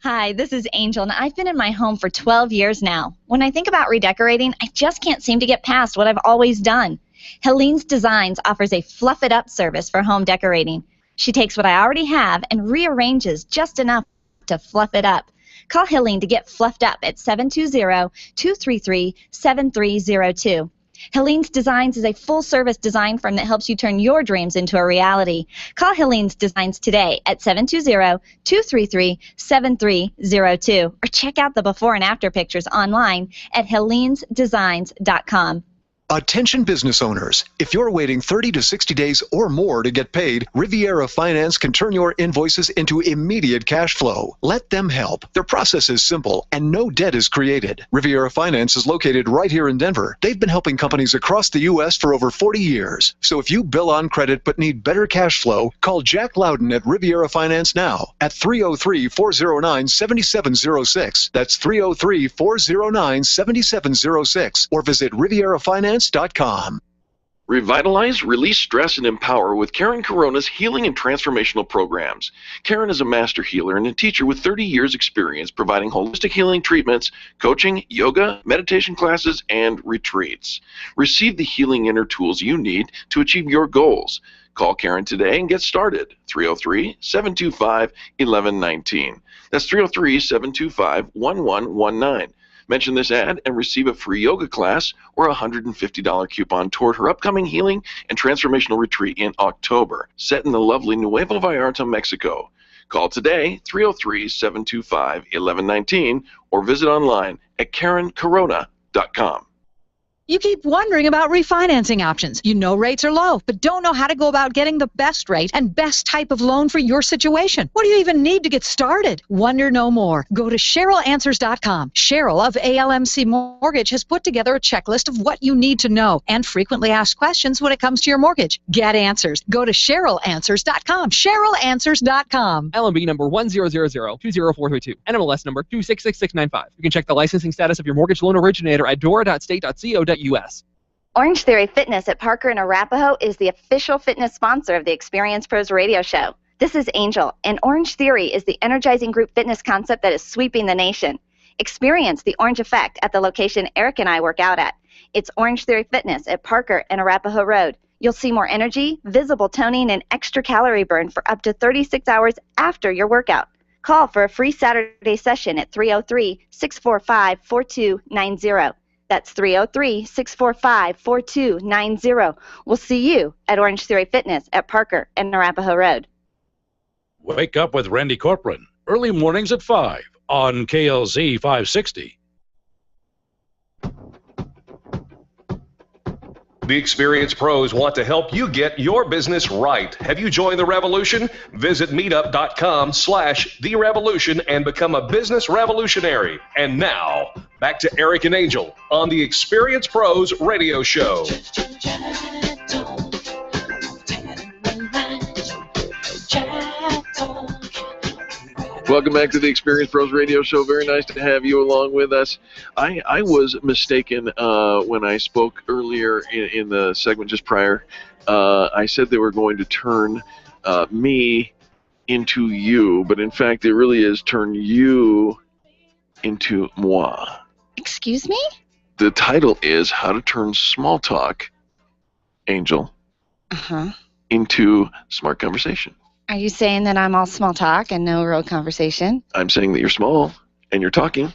Hi, this is Angel, and I've been in my home for 12 years now. When I think about redecorating, I just can't seem to get past what I've always done. Helene's Designs offers a fluff-it-up service for home decorating. She takes what I already have and rearranges just enough to fluff it up. Call Helene to get fluffed up at 720-233-7302. Helene's Designs is a full-service design firm that helps you turn your dreams into a reality. Call Helene's Designs today at 720-233-7302 or check out the before and after pictures online at helenesdesigns.com. Attention business owners, if you're waiting 30 to 60 days or more to get paid, Riviera Finance can turn your invoices into immediate cash flow. Let them help. Their process is simple and no debt is created. Riviera Finance is located right here in Denver. They've been helping companies across the U.S. for over 40 years. So if you bill on credit but need better cash flow, call Jack Loudon at Riviera Finance now at 303-409-7706. That's 303-409-7706 or visit RivieraFinance.com. Revitalize, release stress, and empower with Karen Corona's healing and transformational programs. Karen is a master healer and a teacher with 30 years experience providing holistic healing treatments, coaching, yoga, meditation classes, and retreats. Receive the healing inner tools you need to achieve your goals. Call Karen today and get started. 303-725-1119. That's 303-725-1119. Mention this ad and receive a free yoga class or a $150 coupon toward her upcoming healing and transformational retreat in October, set in the lovely Nuevo Vallarta, Mexico. Call today, 303-725-1119, or visit online at KarenCorona.com. You keep wondering about refinancing options. You know rates are low, but don't know how to go about getting the best rate and best type of loan for your situation. What do you even need to get started? Wonder no more. Go to CherylAnswers.com. Cheryl of ALMC Mortgage has put together a checklist of what you need to know and frequently asked questions when it comes to your mortgage. Get answers. Go to CherylAnswers.com. CherylAnswers.com. LMB number 100020432. NMLS number 266695. You can check the licensing status of your mortgage loan originator at dora.state.co.us. Orange Theory Fitness at Parker and Arapahoe is the official fitness sponsor of the Experience Pros radio show. This is Angel, and Orange Theory is the energizing group fitness concept that is sweeping the nation. Experience the orange effect at the location Eric and I work out at. It's Orange Theory Fitness at Parker and Arapahoe Road. You'll see more energy, visible toning, and extra calorie burn for up to 36 hours after your workout. Call for a free Saturday session at 303-645-4290. That's 303-645-4290. We'll see you at Orange Theory Fitness at Parker and Arapahoe Road. Wake up with Randy Corcoran, early mornings at 5 on KLZ 560. The Experienced Pros want to help you get your business right. Have you joined the revolution? Visit meetup.com/therevolution and become a business revolutionary. And now, back to Eric and Angel on the Experienced Pros radio show. Welcome back to the Experience Pros Radio Show. Very nice to have you along with us. I was mistaken when I spoke earlier in the segment just prior. I said they were going to turn me into you, but in fact it really is turn you into moi. Excuse me? The title is How to Turn Small Talk, Angel, into Smart Conversation. Are you saying that I'm all small talk and no real conversation? I'm saying that you're small and you're talking.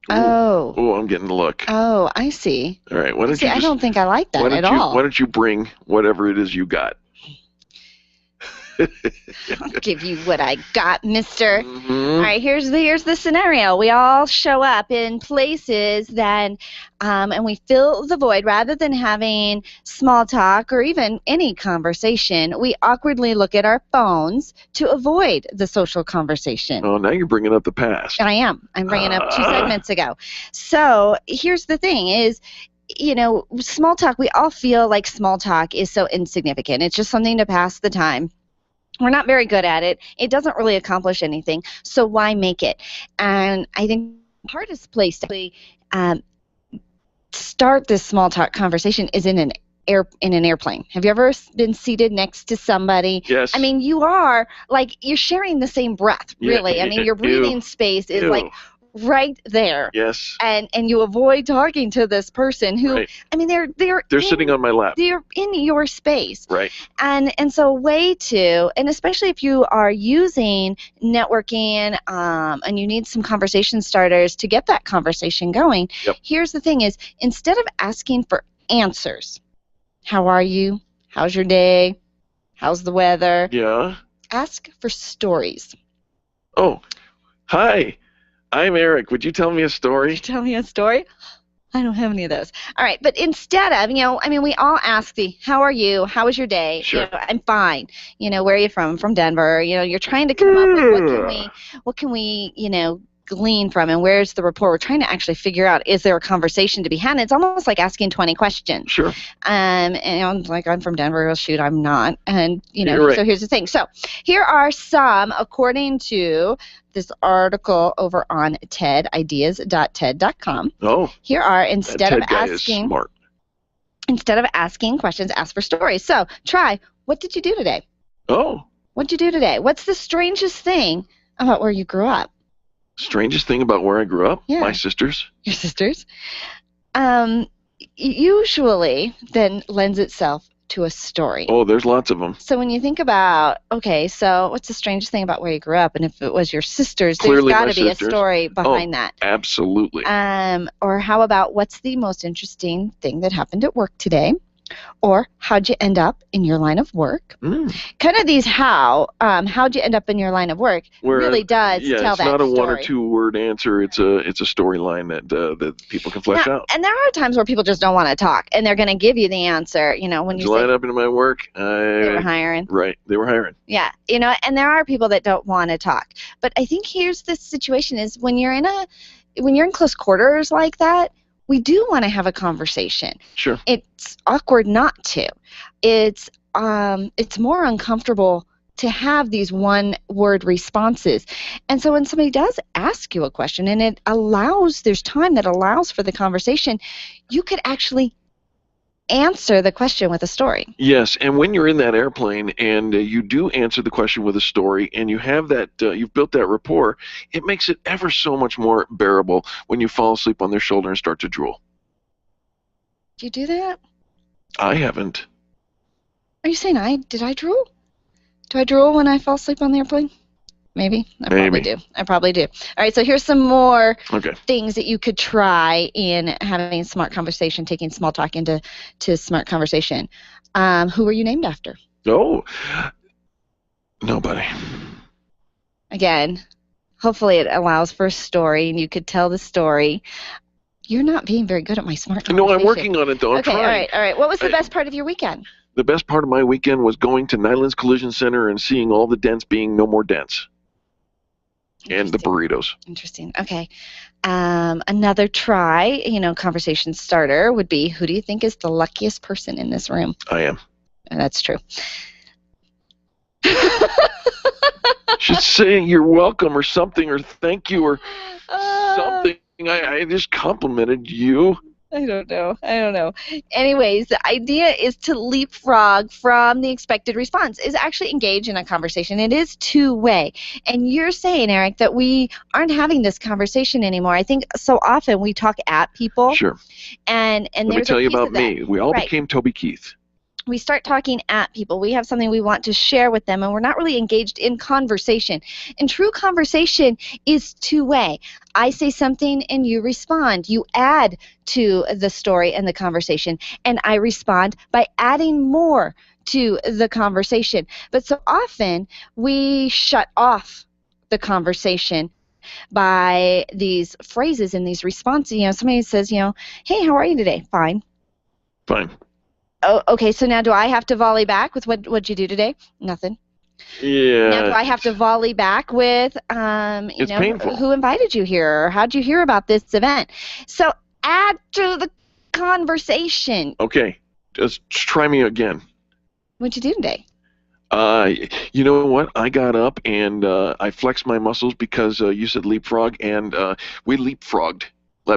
Oh. Oh, I'm getting the look. Oh, I see. All right. Why don't See, you I don't think I like that at all. Why don't you bring whatever it is you got? I'll give you what I got, mister. Mm-hmm. All right, here's the scenario. We all show up in places that, and we fill the void. Rather than having small talk or even any conversation, we awkwardly look at our phones to avoid the social conversation. Oh, now you're bringing up the past. I am. I'm bringing up 2 segments ago. So here's the thing is, small talk, we all feel like small talk is so insignificant. It's just something to pass the time. We're not very good at it. It doesn't really accomplish anything. So why make it? And I think the hardest place to start this small talk conversation is in an airplane. Have you ever been seated next to somebody? Yes. I mean, you are you're sharing the same breath, really. Yeah, I mean, your breathing space is like right there. Yes. And you avoid talking to this person who, right. I mean, they're sitting on my lap. They're in your space. Right. And so a way to, and especially if you are using networking and you need some conversation starters to get that conversation going, here's the thing is, instead of asking for answers, how are you? How's your day? How's the weather? Yeah. Ask for stories. Oh, hi. I'm Eric. Would you tell me a story? Tell me a story? I don't have any of those. All right, but instead of, we all ask how are you? How was your day? Sure. I'm fine. Where are you from? From Denver. You're trying to come up with what can we, glean from, and where's the rapport? We're trying to actually figure out, is there a conversation to be had? And it's almost like asking 20 questions. Sure. And I'm from Denver. Well, shoot, I'm not. And, Right. So here's the thing. So here are some, according to this article over on TEDideas.TED.com. Oh. Here are, instead of asking questions, ask for stories. So try, what did you do today? Oh. What did you do today? What's the strangest thing about where you grew up? Strangest thing about where I grew up? Yeah. My sisters. Your sisters? Usually then lends itself to a story. Oh, there's lots of them. So when you think about, okay, so what's the strangest thing about where you grew up? And if it was your sisters, Clearly there's got to be sisters. a story behind that. Absolutely. Or how about, what's the most interesting thing that happened at work today? Or how'd you end up in your line of work? Kind of these how'd you end up in your line of work really does tell that story. It's not a 1 or 2 word answer. It's a storyline that people can flesh out. And there are times where people just don't want to talk, and they're going to give you the answer. When you line up into my work, they were hiring. Right, they were hiring. Yeah, and there are people that don't want to talk. But I think here's the situation: is when you're in close quarters like that, we do want to have a conversation. Sure. It's awkward not to. It's more uncomfortable to have these one-word responses. And so when somebody does ask you a question, and there's time that allows for the conversation, you could actually answer the question with a story. Yes, and when you're in that airplane and you do answer the question with a story, and you have that, you've built that rapport, it makes it ever so much more bearable when you fall asleep on their shoulder and start to drool. Do you do that? I haven't. Are you saying did I drool? Do I drool when I fall asleep on the airplane? Maybe. Probably do. I probably do. All right, so here's some more things that you could try in having smart conversation, taking small talk into smart conversation. Who were you named after? Oh, nobody. Again, hopefully it allows for a story, and you could tell the story. You're not being very good at my smart conversation. No, I'm working on it, though. I'm trying. All right. What was the best part of your weekend? The best part of my weekend was going to Nyland's Collision Center and seeing all the dents being no more dents. And the burritos. Interesting. Okay. Another try, conversation starter would be, who do you think is the luckiest person in this room? I am. And that's true. Should say you're welcome or something, or thank you or something. I just complimented you. I don't know. Anyways, the idea is to leapfrog from the expected response, is actually engage in a conversation. It is two-way. And you're saying, Eric, that we aren't having this conversation anymore. I think so often we talk at people. Sure. And let me tell you about me. We all became Toby Keith. we start talking at people. We have something we want to share with them, and we're not really engaged in conversation. And true conversation is two-way. I say something, and you respond. You add to the story and the conversation, and I respond by adding more to the conversation. But so often, we shut off the conversation by these phrases and these responses. You know, somebody says, you know, hey, how are you today? Fine. Fine. Oh, okay, so now do I have to volley back with what'd you do today? Nothing. Yeah. Now do I have to volley back with, It's painful. who invited you here, or how'd you hear about this event? So add to the conversation. Okay, just try me again. What'd you do today? You know what? I got up and I flexed my muscles because you said leapfrog, and we leapfrogged. We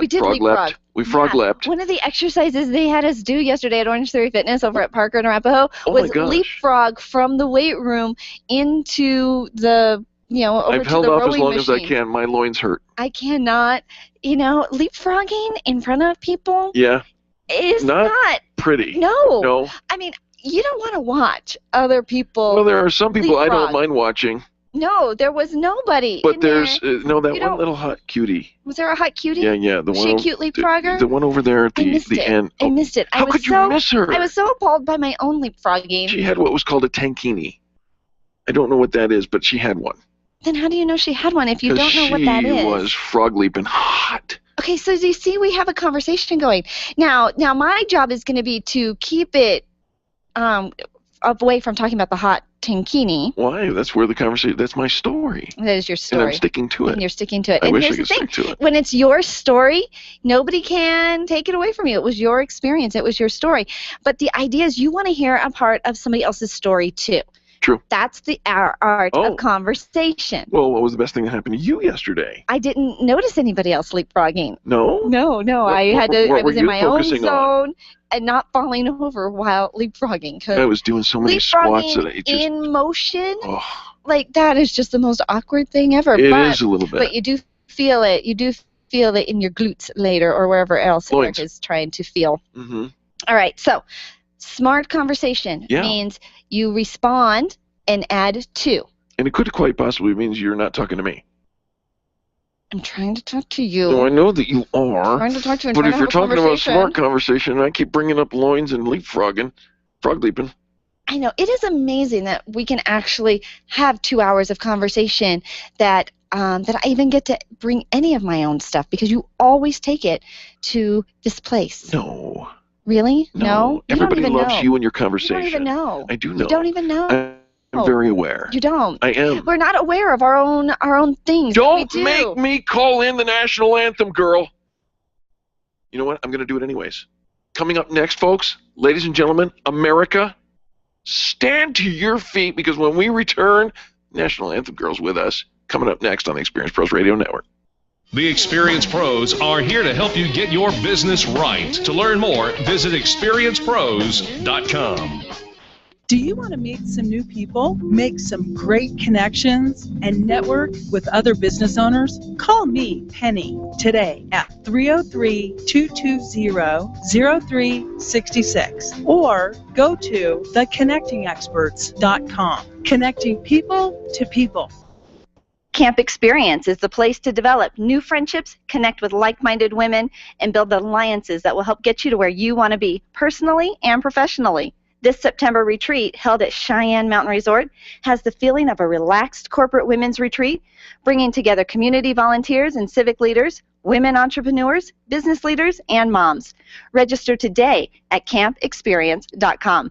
did leapfrog. We frog leapt. One of the exercises they had us do yesterday at Orange Theory Fitness over at Parker and Arapahoe was leapfrog from the weight room into the, over I've to held the off rowing as long machine. as I can. My loins hurt. I cannot, leapfrogging in front of people Yeah. is not pretty. No. No. I mean, you don't want to watch other people. Well, there are some people I don't leapfrog. mind watching, No, there was nobody. but in there's there. that You one don't- little hot cutie. Was there a hot cutie? Yeah, the Was one. she a cute leapfrogger? The one over there at I the missed it. end. I missed it. How could you miss her? I was so appalled by my own leapfrogging. She had what was called a tankini. I don't know what that is, but she had one. Then how do you know she had one if you don't know what that She is? was frog leaping hot. Okay, so you see, we have a conversation going. Now my job is going to be to keep it away from talking about the hot tankini. Why? That's where the conversation. That's my story. That is your story. And I'm sticking to it. And you're sticking to it. I And wish here's I could the thing. stick to it. When it's your story, nobody can take it away from you. It was your experience. It was your story. But the idea is you want to hear a part of somebody else's story too. True. That's the art of conversation. Well, what was the best thing that happened to you yesterday? I didn't notice anybody else leapfrogging. No? No. What- I had what- to. what I was were in you my own focusing on? zone and not falling over while leapfrogging. 'Cause I was doing so many squats that leapfrogging it just. in motion, like that is just the most awkward thing ever. It but, is a little bit. But you do feel it. You do feel it in your glutes later or wherever else Loins. Eric is trying to feel. Mm-hmm. All right. So, smart conversation Yeah. means you respond and add to. And it could quite possibly means you're not talking to me. I'm trying to talk to you. No, I know that you are. Trying to talk to you and But trying if to you're have a talking about conversation. smart conversation, and I keep bringing up loins and leapfrogging, frog leaping. I know. It is amazing that we can actually have 2 hours of conversation that I even get to bring any of my own stuff because you always take it to this place. No. Really? No? You don't Everybody even loves know. you and your You conversation. don't even know. I do know. You don't even know. I'm very aware. You don't. I am. We're not aware of our own things. that we Don't do. make me call in the national anthem, girl. You know what? I'm going to do it anyways. Coming up next, folks, ladies and gentlemen, America, stand to your feet because when we return, National Anthem Girl's with us. Coming up next on the Experience Pros Radio Network. The Experience Pros are here to help you get your business right. To learn more, visit experiencepros.com. Do you want to meet some new people, make some great connections, and network with other business owners? Call me, Penny, today at 303-220-0366 or go to theconnectingexperts.com. Connecting people to people. Camp Experience is the place to develop new friendships, connect with like-minded women, and build alliances that will help get you to where you want to be, personally and professionally. This September retreat, held at Cheyenne Mountain Resort, has the feeling of a relaxed corporate women's retreat, bringing together community volunteers and civic leaders, women entrepreneurs, business leaders, and moms. Register today at campexperience.com.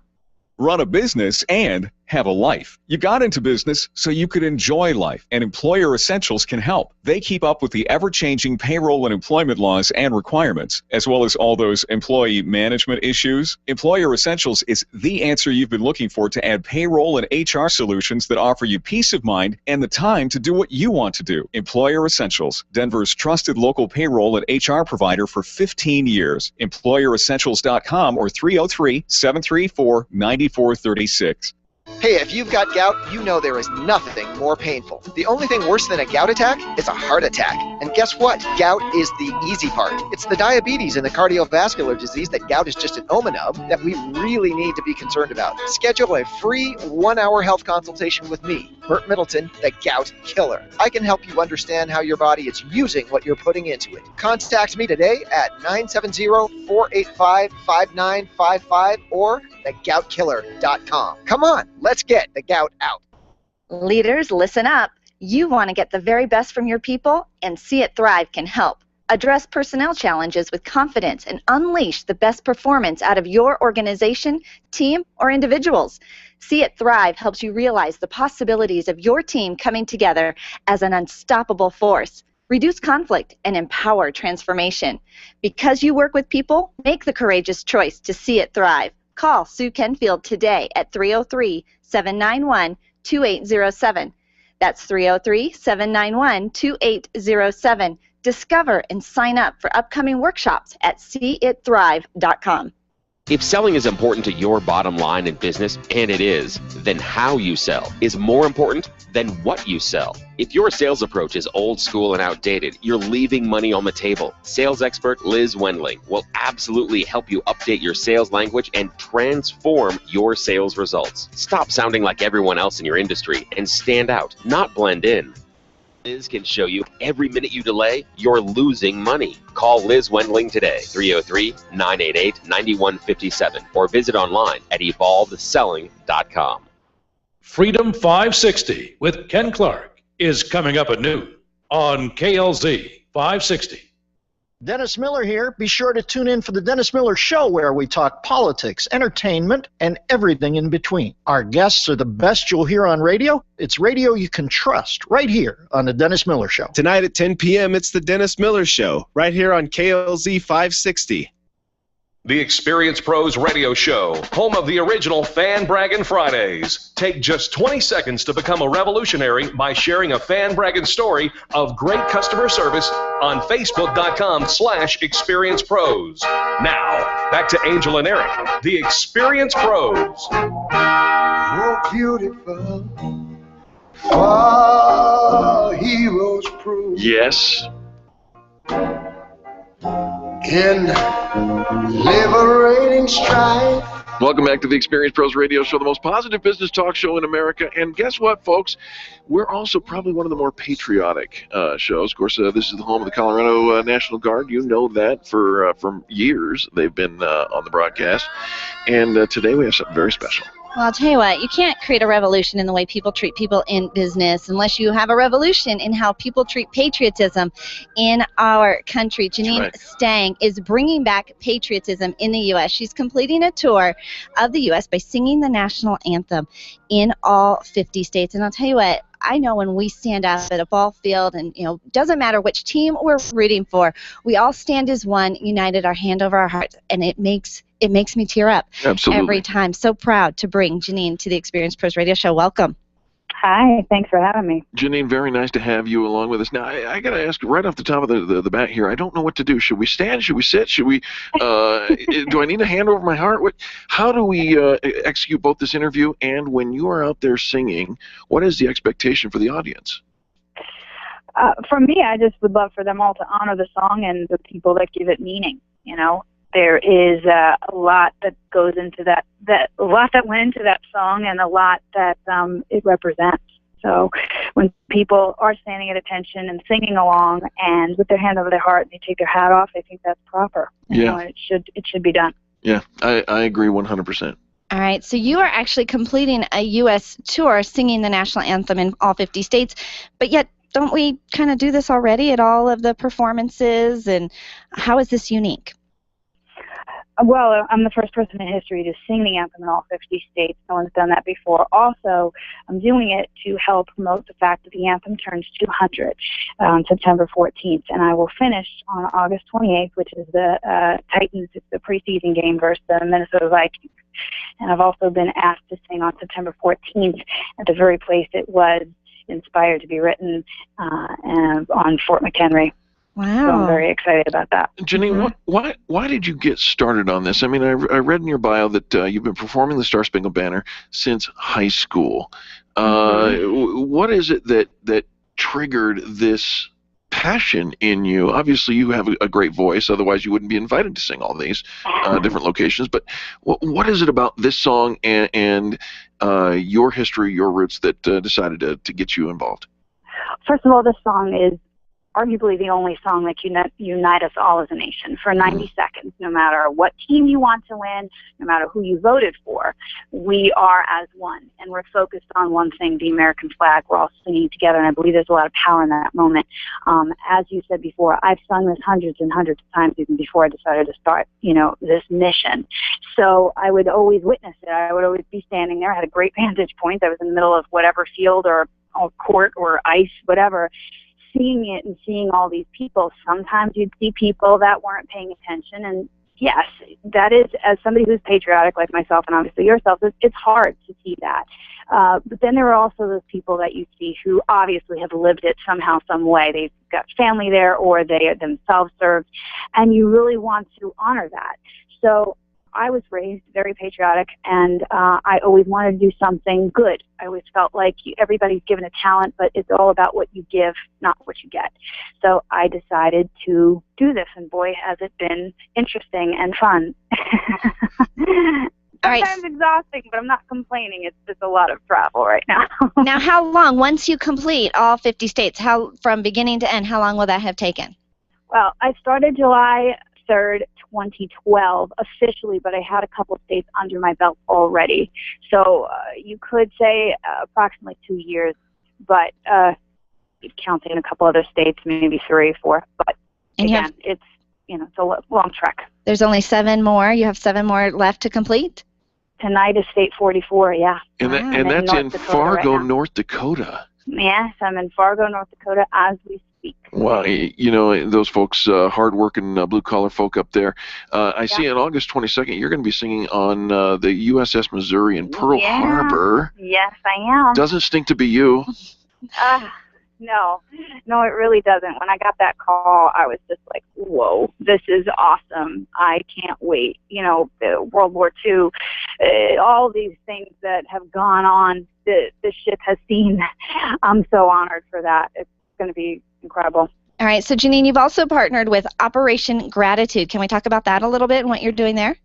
Run a business and have a life. You got into business so you could enjoy life, and Employer Essentials can help. They keep up with the ever-changing payroll and employment laws and requirements, as well as all those employee management issues. Employer Essentials is the answer you've been looking for to add payroll and HR solutions that offer you peace of mind and the time to do what you want to do. Employer Essentials, Denver's trusted local payroll and HR provider for 15 years. EmployerEssentials.com or 303-734-9436. Hey, if you've got gout, you know there is nothing more painful. The only thing worse than a gout attack is a heart attack. And guess what? Gout is the easy part. It's the diabetes and the cardiovascular disease that gout is just an omen of that we really need to be concerned about. Schedule a free 1-hour health consultation with me, Burt Middleton, the Gout Killer. I can help you understand how your body is using what you're putting into it. Contact me today at 970-485-5955 or thegoutkiller.com. Come on, let's get the gout out. Leaders, listen up. You want to get the very best from your people, and See It Thrive can help. Address personnel challenges with confidence and unleash the best performance out of your organization, team, or individuals. See It Thrive helps you realize the possibilities of your team coming together as an unstoppable force. Reduce conflict and empower transformation. Because you work with people, make the courageous choice to see it thrive. Call Sue Kenfield today at 303-791-2807. That's 303-791-2807. Discover and sign up for upcoming workshops at seeitthrive.com. If selling is important to your bottom line in business, and it is, then how you sell is more important than what you sell. If your sales approach is old school and outdated, you're leaving money on the table. Sales expert Liz Wendling will absolutely help you update your sales language and transform your sales results. Stop sounding like everyone else in your industry and stand out, not blend in. Liz can show you every minute you delay, you're losing money. Call Liz Wendling today, 303-988-9157, or visit online at evolvedselling.com. Freedom 560 with Ken Clark is coming up at noon on KLZ 560. Dennis Miller here. Be sure to tune in for the Dennis Miller Show, where we talk politics, entertainment, and everything in between. Our guests are the best you'll hear on radio. It's radio you can trust right here on the Dennis Miller Show. Tonight at 10 p.m., it's the Dennis Miller Show right here on KLZ 560. The Experience Pros Radio Show, home of the original Fan Braggin' Fridays. Take just 20 seconds to become a revolutionary by sharing a Fan Braggin' story of great customer service on Facebook.com/ExperiencePros. Now, back to Angel and Eric, the Experience Pros. You're beautiful, for heroes prove. Yes. In liberating strife. Welcome back to the Experience Pros Radio Show, the most positive business talk show in America. And guess what, folks? We're also probably one of the more patriotic shows. Of course, this is the home of the Colorado National Guard. You know that for years they've been on the broadcast. And today we have something very special. Well, I'll tell you what, you can't create a revolution in the way people treat people in business unless you have a revolution in how people treat patriotism in our country. Janine Stange is bringing back patriotism in the U.S. She's completing a tour of the U.S. by singing the national anthem in all 50 states. And I'll tell you what, I know when we stand up at a ball field and, doesn't matter which team we're rooting for, we all stand as one, united, our hand over our heart, and it makes me tear up every time. So proud to bring Janine to the Experience Pros Radio Show. Welcome. Hi, thanks for having me. Janine, very nice to have you along with us. Now, I got to ask right off the top of the bat here, I don't know what to do. Should we stand? Should we sit? Should we? Do I need a hand over my heart? How do we execute both this interview and when you are out there singing, what is the expectation for the audience? For me, I just would love for them all to honor the song and the people that give it meaning, There is a lot that goes into a lot that went into that song and a lot that it represents. So when people are standing at attention and singing along and with their hand over their heart and they take their hat off, I think that's proper. It should be done. Yeah, I agree 100%. All right, so you are actually completing a U.S. tour singing the national anthem in all 50 states, but yet don't we kind of do this already at all of the performances, and how is this unique? Well, I'm the first person in history to sing the anthem in all 50 states. No one's done that before. Also, I'm doing it to help promote the fact that the anthem turns 200 on September 14th, and I will finish on August 28th, which is the Titans. It's the preseason game versus the Minnesota Vikings. And I've also been asked to sing on September 14th at the very place it was inspired to be written on Fort McHenry. Wow. So I'm very excited about that. Janine, why did you get started on this? I mean, I read in your bio that you've been performing the Star Spangled Banner since high school. What is it that triggered this passion in you? Obviously, you have a great voice. Otherwise, you wouldn't be invited to sing all these different locations. But what is it about this song and your history, your roots that decided to get you involved? First of all, this song is arguably the only song that can unite us all as a nation for 90 seconds. No matter what team you want to win, no matter who you voted for, we are as one, and we're focused on one thing, the American flag. We're all singing together, and I believe there's a lot of power in that moment. As you said before, I've sung this hundreds and hundreds of times even before I decided to start, this mission. So I would always witness it. I would always be standing there. I had a great vantage point. I was in the middle of whatever field or court or ice, whatever, seeing it and seeing all these people. Sometimes you'd see people that weren't paying attention, and yes, that is, as somebody who's patriotic like myself and obviously yourself, it's hard to see that. But then there are also those people that you see who obviously have lived it somehow, some way. They've got family there or they themselves served, and you really want to honor that. So I was raised very patriotic, and I always wanted to do something good. I always felt like everybody's given a talent, but it's all about what you give, not what you get. So I decided to do this, and boy, has it been interesting and fun. Sometimes exhausting, but I'm not complaining. It's just a lot of travel right now. Now, how long, once you complete all 50 states, from beginning to end, how long will that have taken? Well, I started July 3rd, 2012 officially, but I had a couple states under my belt already. So you could say approximately 2 years, but counting a couple other states, maybe 3, 4. But again, it's a long trek. There's only 7 more. You have 7 more left to complete? Tonight is state 44, yeah. And that's in Fargo, North Dakota. Yes, I'm in Fargo, North Dakota as we speak. Well, those folks, hard-working blue-collar folk up there. I see on August 22nd, you're going to be singing on the USS Missouri in Pearl Harbor. Yes, I am. Doesn't stink to be you. No, it really doesn't. When I got that call, I was just like, whoa, this is awesome. I can't wait. World War II, all these things that have gone on, the ship has seen. I'm so honored for that. It's going to be incredible. All right, so Janine, you've also partnered with Operation Gratitude. Can we talk about that a little bit and what you're doing there?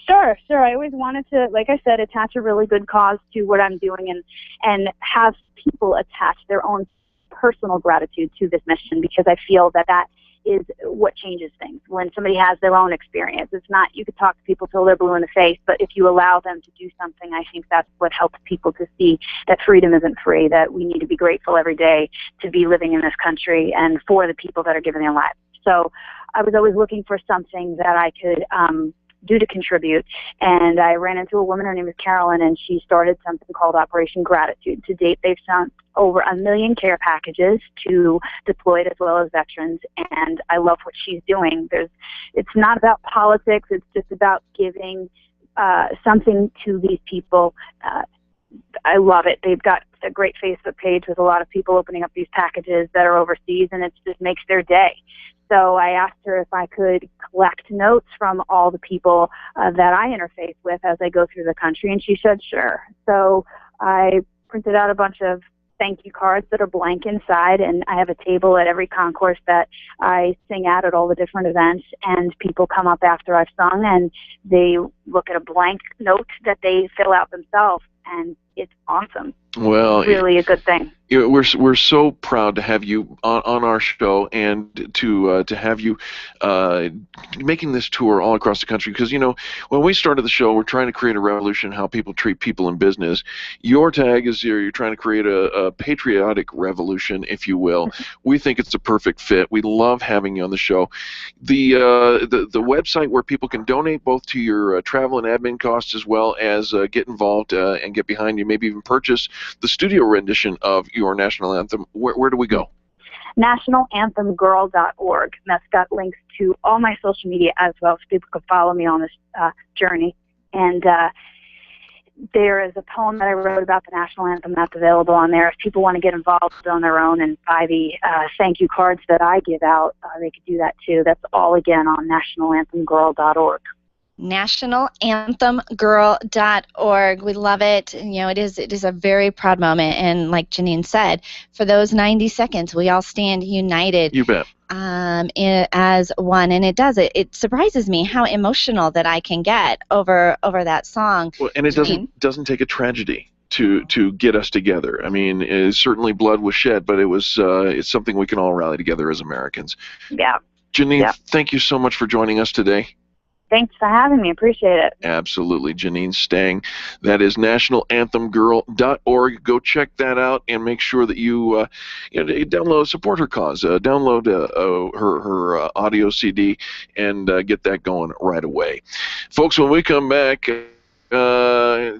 Sure. I always wanted to, like I said, attach a really good cause to what I'm doing and have people attach their own personal gratitude to this mission, because I feel that is what changes things. When somebody has their own experience, it's not, you could talk to people till they're blue in the face, but if you allow them to do something, I think that's what helps people to see that freedom isn't free, that we need to be grateful every day to be living in this country and for the people that are giving their lives. So I was always looking for something that I could do to contribute, and I ran into a woman, her name is Carolyn, and she started something called Operation Gratitude. To date, they've sent over 1 million care packages to deployed as well as veterans, and I love what she's doing. It's not about politics, it's just about giving something to these people. I love it. They've got a great Facebook page with a lot of people opening up these packages that are overseas, and it just makes their day. So I asked her if I could collect notes from all the people that I interface with as I go through the country, and she said sure. So I printed out a bunch of thank you cards that are blank inside, and I have a table at every concourse that I sing at all the different events, and people come up after I've sung and they look at a blank note that they fill out themselves, and it's awesome. Well, it's really a good thing. We're so proud to have you on our show, and to have you making this tour all across the country. Because when we started the show, we're trying to create a revolution in how people treat people in business. Your tag is you're trying to create a patriotic revolution, if you will. We think it's a perfect fit. We love having you on the show. The website where people can donate both to your travel and admin costs, as well as get involved and get behind you, maybe even purchase the studio rendition of your national anthem. Where do we go? nationalanthemgirl.org. And that's got links to all my social media as well, so people can follow me on this journey. And there is a poem that I wrote about the national anthem that's available on there. If people want to get involved on their own and buy the thank you cards that I give out, they could do that too. That's all again on nationalanthemgirl.org. nationalanthemgirl.org. We love it. It is a very proud moment. And like Janine said, for those 90 seconds, we all stand united. You bet. As one, and it surprises me how emotional that I can get over that song. Well, and it doesn't take a tragedy to get us together. I mean, certainly blood was shed, but it's something we can all rally together as Americans. Yeah. Janine, thank you so much for joining us today. Thanks for having me. Appreciate it. Absolutely. Janine Stange. That is nationalanthemgirl.org. Go check that out and make sure that you download, support her cause. Download her audio CD and get that going right away. Folks, when we come back,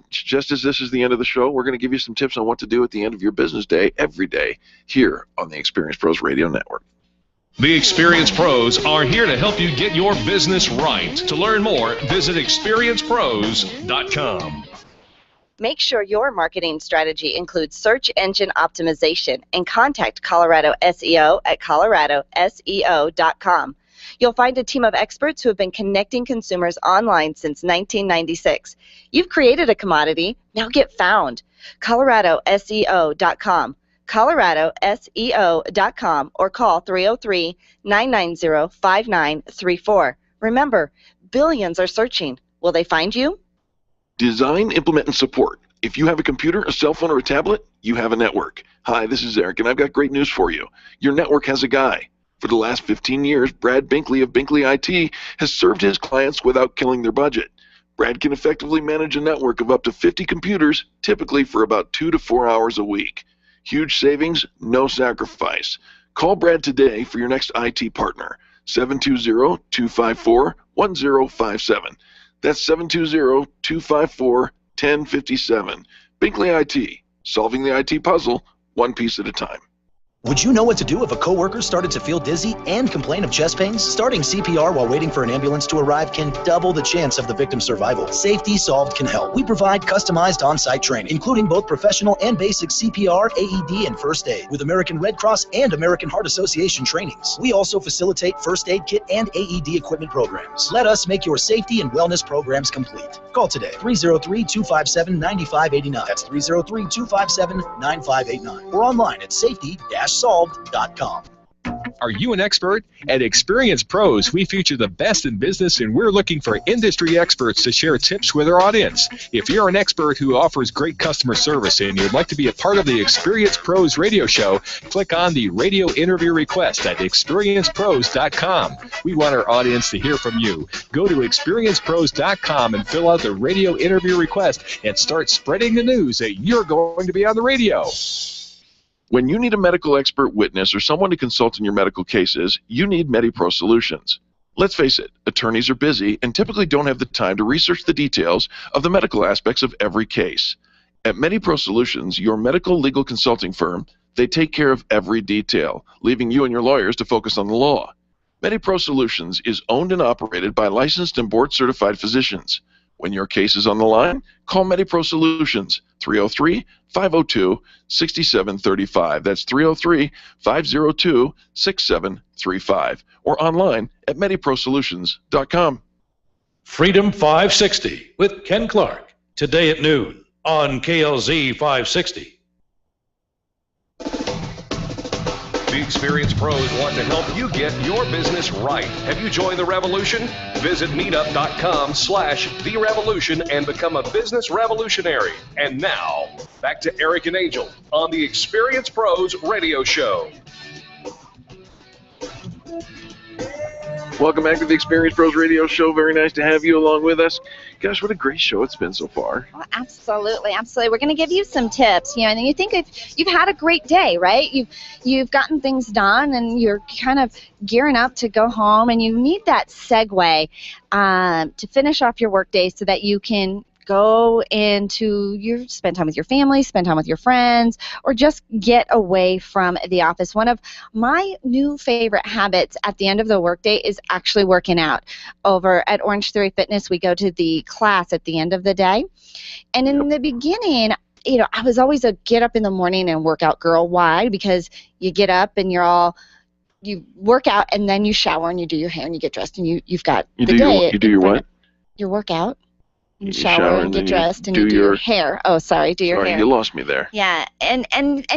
just as this is the end of the show, we're going to give you some tips on what to do at the end of your business day every day here on the Experience Pros Radio Network. The Experience Pros are here to help you get your business right. To learn more, visit experiencepros.com. Make sure your marketing strategy includes search engine optimization and contact Colorado SEO at coloradoseo.com. You'll find a team of experts who have been connecting consumers online since 1996. You've created a commodity, now get found. coloradoseo.com. coloradoseo.com or call 303-990-5934. Remember, billions are searching. Will they find you? Design, implement, and support. If you have a computer, a cell phone, or a tablet, you have a network. Hi, this is Eric, and I've got great news for you. Your network has a guy. For the last 15 years, Brad Binkley of Binkley IT has served his clients without killing their budget. Brad can effectively manage a network of up to 50 computers, typically for about 2 to 4 hours a week. Huge savings, no sacrifice. Call Brad today for your next IT partner, 720-254-1057. That's 720-254-1057. Binkley IT, solving the IT puzzle, one piece at a time. Would you know what to do if a coworker started to feel dizzy and complain of chest pains? Starting CPR while waiting for an ambulance to arrive can double the chance of the victim's survival. Safety Solved can help. We provide customized on-site training, including both professional and basic CPR, AED, and first aid, with American Red Cross and American Heart Association trainings. We also facilitate first aid kit and AED equipment programs. Let us make your safety and wellness programs complete. Call today, 303-257-9589. That's 303-257-9589. Or online at safety-solved.com. Are you an expert? At Experience Pros, we feature the best in business, and we're looking for industry experts to share tips with our audience. If you're an expert who offers great customer service and you'd like to be a part of the Experience Pros radio show, click on the radio interview request at experiencepros.com. We want our audience to hear from you. Go to experiencepros.com and fill out the radio interview request and start spreading the news that you're going to be on the radio. When you need a medical expert witness or someone to consult in your medical cases, you need MediPro Solutions. Let's face it, attorneys are busy and typically don't have the time to research the details of the medical aspects of every case. At MediPro Solutions, your medical legal consulting firm, they take care of every detail, leaving you and your lawyers to focus on the law. MediPro Solutions is owned and operated by licensed and board-certified physicians. When your case is on the line, call MediPro Solutions, 303-502-6735. That's 303-502-6735. Or online at MediProSolutions.com. Freedom 560 with Ken Clark, today at noon on KLZ 560. The Experience Pros want to help you get your business right. Have you joined the revolution? Visit meetup.com/The Revolution and become a business revolutionary. And now, back to Eric and Angel on the Experience Pros radio show. Welcome back to the Experience Pros Radio Show. Very nice to have you along with us. Gosh, what a great show it's been so far. Oh, absolutely, absolutely. We're going to give you some tips. And you think if you've had a great day, right? You've gotten things done, and you're kind of gearing up to go home, and you need that segue to finish off your workday so that you can go spend time with your family, spend time with your friends, or just get away from the office. One of my new favorite habits at the end of the workday is actually working out. Over at Orange Theory Fitness, we go to the class at the end of the day. And in the beginning, I was always a get up in the morning and work out girl. Why? Because you get up and you work out and then you shower and you do your hair and you get dressed and you've got the day. You do your what? Your workout. You shower and get dressed and you do your hair. Oh, sorry, do your hair. Sorry, you lost me there. Yeah, and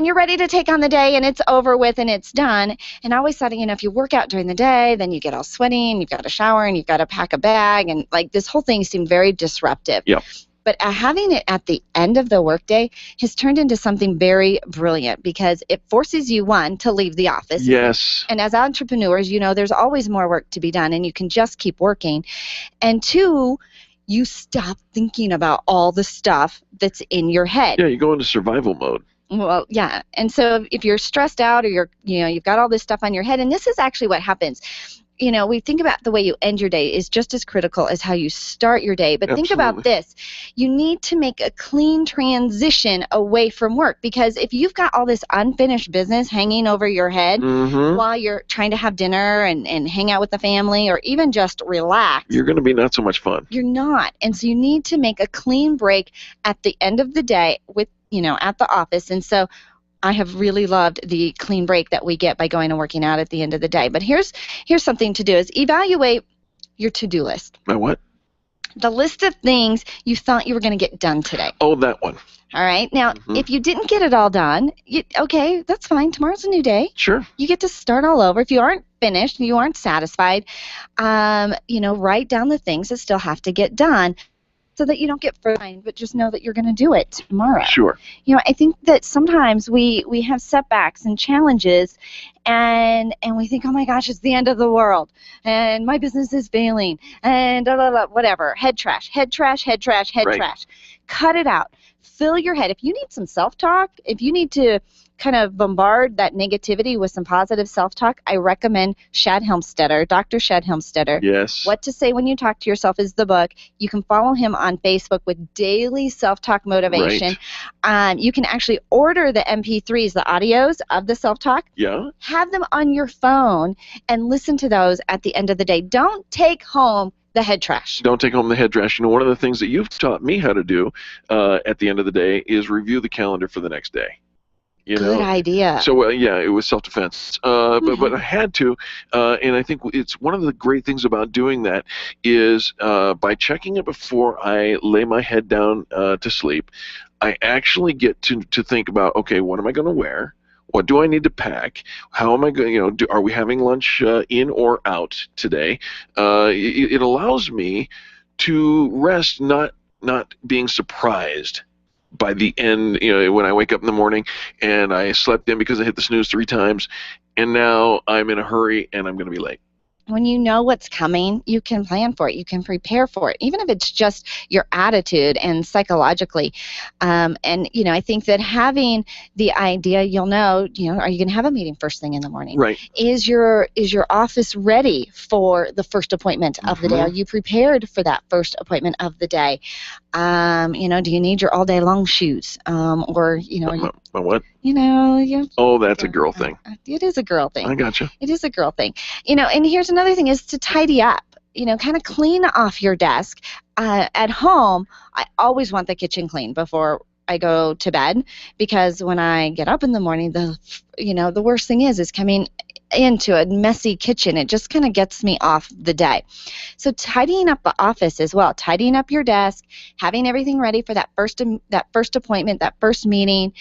you're ready to take on the day and it's over with and it's done. And I always thought, if you work out during the day, then you get all sweaty and you've got to shower and you've got to pack a bag and this whole thing seemed very disruptive. Yeah. But having it at the end of the workday has turned into something very brilliant because it forces you, one, to leave the office. Yes. And as entrepreneurs, there's always more work to be done and you can just keep working. And two, you stop thinking about all the stuff that's in your head. Yeah, you go into survival mode. Well, yeah. And so if you're stressed out or you've got all this stuff on your head, and this is actually what happens. We think about the way you end your day is just as critical as how you start your day. But think about this. You need to make a clean transition away from work because if you've got all this unfinished business hanging over your head while you're trying to have dinner and hang out with the family or even just relax, you're going to be not so much fun. You're not. And so you need to make a clean break at the end of the day with, at the office. And so I have really loved the clean break that we get by going and working out at the end of the day. But here's something to do is evaluate your to-do list. My what? The list of things you thought you were going to get done today. Oh, that one. All right. Now, if you didn't get it all done, okay, that's fine. Tomorrow's a new day. Sure. You get to start all over. If you aren't finished, you aren't satisfied, write down the things that still have to get done. So that you don't get behind, but just know that you're going to do it tomorrow. Sure. I think that sometimes we have setbacks and challenges, and we think, oh my gosh, it's the end of the world, and my business is failing, and whatever. Head trash. Cut it out. Fill your head. If you need some self-talk, if you need to kind of bombard that negativity with some positive self-talk, I recommend Shad Helmstetter, Dr. Shad Helmstetter. Yes. What to Say When You Talk to Yourself is the book. You can follow him on Facebook with daily self-talk motivation. Right. You can actually order the MP3s, the audios of the self-talk. Yeah. Have them on your phone and listen to those at the end of the day. Don't take home the head trash. Don't take home the head trash. One of the things that you've taught me how to do at the end of the day is review the calendar for the next day. Good idea. So, it was self-defense. But I had to, and I think it's one of the great things about doing that is by checking it before I lay my head down to sleep, I actually get to think about, okay, what am I going to wear? What do I need to pack? How am I going? Are we having lunch in or out today? It allows me to rest, not being surprised by the end. When I wake up in the morning and I slept in because I hit the snooze 3 times, and now I'm in a hurry and I'm going to be late. When you know what's coming, you can plan for it. You can prepare for it, even if it's just your attitude and psychologically. I think that having the idea, you'll know, are you going to have a meeting first thing in the morning? Right. Is your office ready for the first appointment of the day? Are you prepared for that first appointment of the day? Do you need your all day long shoes? My what? Oh, that's a girl thing. It is a girl thing. I gotcha. It is a girl thing. And here's another thing is to tidy up. Kind of clean off your desk. At home, I always want the kitchen clean before I go to bed, because when I get up in the morning, the worst thing is coming into a messy kitchen. It just kind of gets me off the day. So tidying up the office as well, tidying up your desk, having everything ready for that first appointment, that first meeting.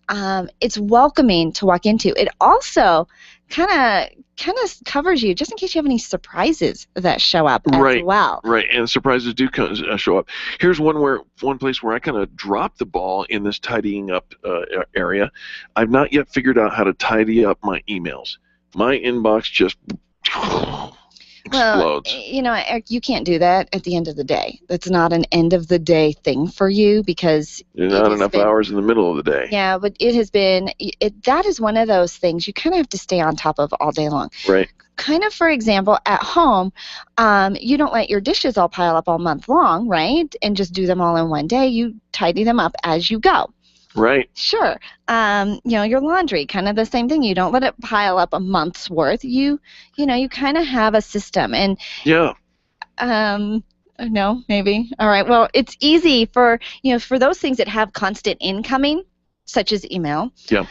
It's welcoming to walk into. It also kind of covers you just in case you have any surprises that show up as well. Right, and surprises do show up. Here's one place where I kind of dropped the ball in this tidying up area. I've not yet figured out how to tidy up my emails. My inbox just explodes. Well, you know, Eric, you can't do that at the end of the day. That's not an end of the day thing for you because There's not enough hours in the middle of the day. Yeah, but it has been. That is one of those things you kind of have to stay on top of all day long. Right. Kind of, for example, at home, you don't let your dishes all pile up all month long, right? And just do them all in one day. You tidy them up as you go. Right. Sure. You know, your laundry, kind of the same thing. You don't let it pile up a month's worth. You know, you kind of have a system. And yeah. No, maybe. All right. Well, it's easy for, you know, for those things that have constant incoming, such as email. Yeah.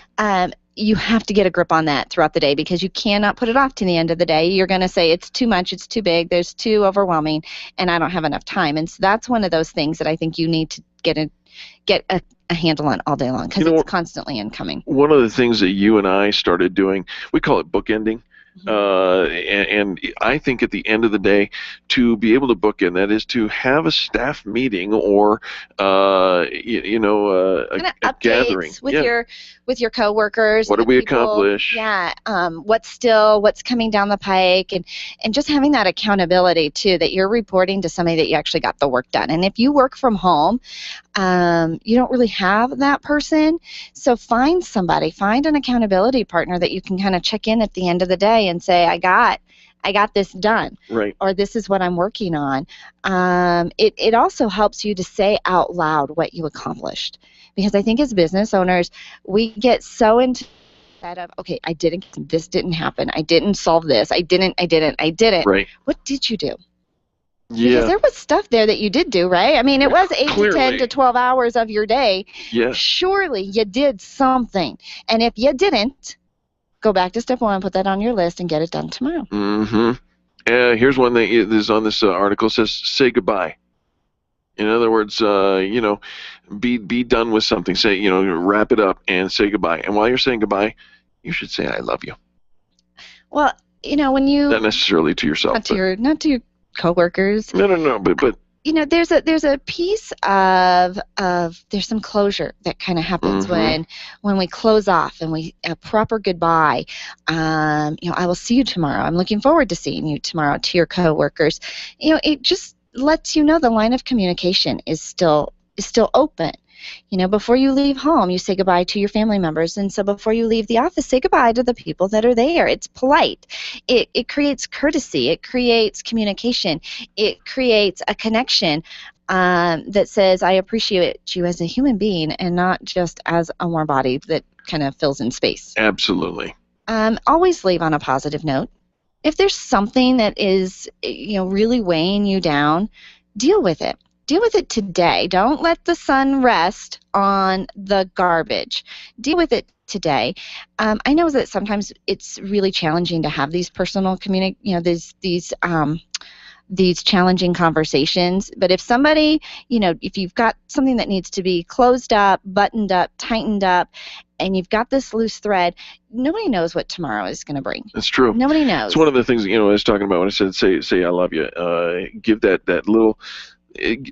You have to get a grip on that throughout the day because you cannot put it off to the end of the day. You're going to say it's too much, it's too big, there's too overwhelming, and I don't have enough time. And so that's one of those things that I think you need to get a handle on all day long because it's constantly incoming. One of the things that you and I started doing, we call it bookending. And I think at the end of the day, to be able to bookend, that is to have a staff meeting or, a gathering. With your coworkers. What did we accomplish? Yeah. What's coming down the pike, and just having that accountability too, that you're reporting to somebody that you actually got the work done. And if you work from home, you don't really have that person. So find an accountability partner that you can kind of check in at the end of the day and say, I got this done. Right. Or this is what I'm working on. It also helps you to say out loud what you accomplished. Because I think as business owners, we get so into that of, okay, this didn't happen. I didn't solve this. I didn't. Right. What did you do? Yeah. Because there was stuff there that you did do, right? I mean, it was 8 clearly. to 10 to 12 hours of your day. Yeah. Surely you did something. And if you didn't, go back to step one, put that on your list, and get it done tomorrow. Mm-hmm. Here's one that is on this article. Says, say goodbye. In other words, be done with something. Say, wrap it up and say goodbye. And while you're saying goodbye, you should say, I love you. Well, when you... Not necessarily to yourself. Not to your coworkers. No, but there's a piece of there's some closure that kind of happens when we close off and a proper goodbye. I will see you tomorrow. I'm looking forward to seeing you tomorrow, to your coworkers. It just lets you know the line of communication is still open. Before you leave home, you say goodbye to your family members, and so before you leave the office, say goodbye to the people that are there. It's polite. It creates courtesy. It creates communication. It creates a connection that says, I appreciate you as a human being and not just as a warm body that kind of fills in space. Absolutely. Always leave on a positive note. If there's something that is, really weighing you down, deal with it. Deal with it today. Don't let the sun rest on the garbage. Deal with it today. I know that sometimes it's really challenging to have these personal these challenging conversations. But if somebody, if you've got something that needs to be closed up, buttoned up, tightened up, and you've got this loose thread, nobody knows what tomorrow is going to bring. That's true. Nobody knows. It's one of the things, I was talking about when I said, say I love you. Give that little...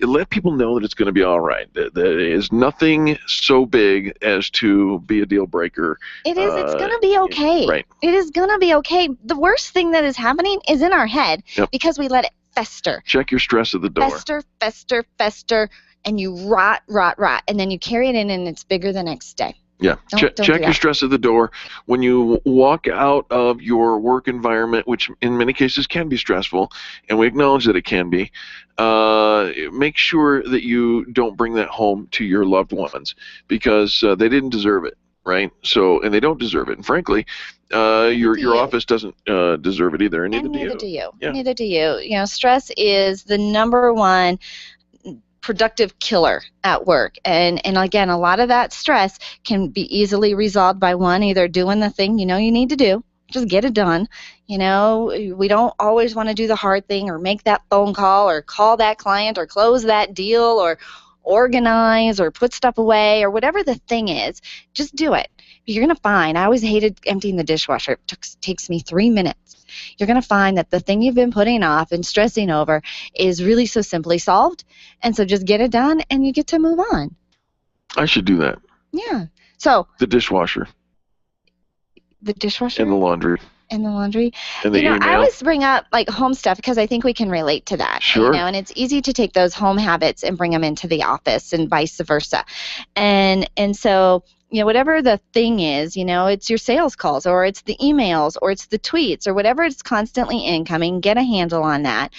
let people know that it's going to be all right. That there is nothing so big as to be a deal breaker. It is. It's going to be okay. Right. It is going to be okay. The worst thing that is happening is in our head because we let it fester. Check your stress at the door. Fester, and you rot, and then you carry it in, and it's bigger the next day. Yeah, check your stress at the door. When you walk out of your work environment, which in many cases can be stressful, and we acknowledge that it can be, make sure that you don't bring that home to your loved ones because they didn't deserve it, right? So, and they don't deserve it. And frankly, your office doesn't deserve it either, and neither do you. Yeah. Neither do you. Stress is the number one productive killer at work, and again, a lot of that stress can be easily resolved by either doing the thing you need to do, just get it done. We don't always want to do the hard thing or make that phone call or call that client or close that deal or organize or put stuff away or whatever the thing is. Just do it. You're going to find, I always hated emptying the dishwasher. It takes me 3 minutes. You're going to find that the thing you've been putting off and stressing over is really so simply solved. And so just get it done and you get to move on. I should do that. Yeah. So the dishwasher. The dishwasher? And the laundry. And the laundry. And the I email. always bring up like home stuff because I think we can relate to that. Sure. And it's easy to take those home habits and bring them into the office and vice versa. And so, whatever the thing is, it's your sales calls or it's the emails or it's the tweets or whatever it's constantly incoming, get a handle on that.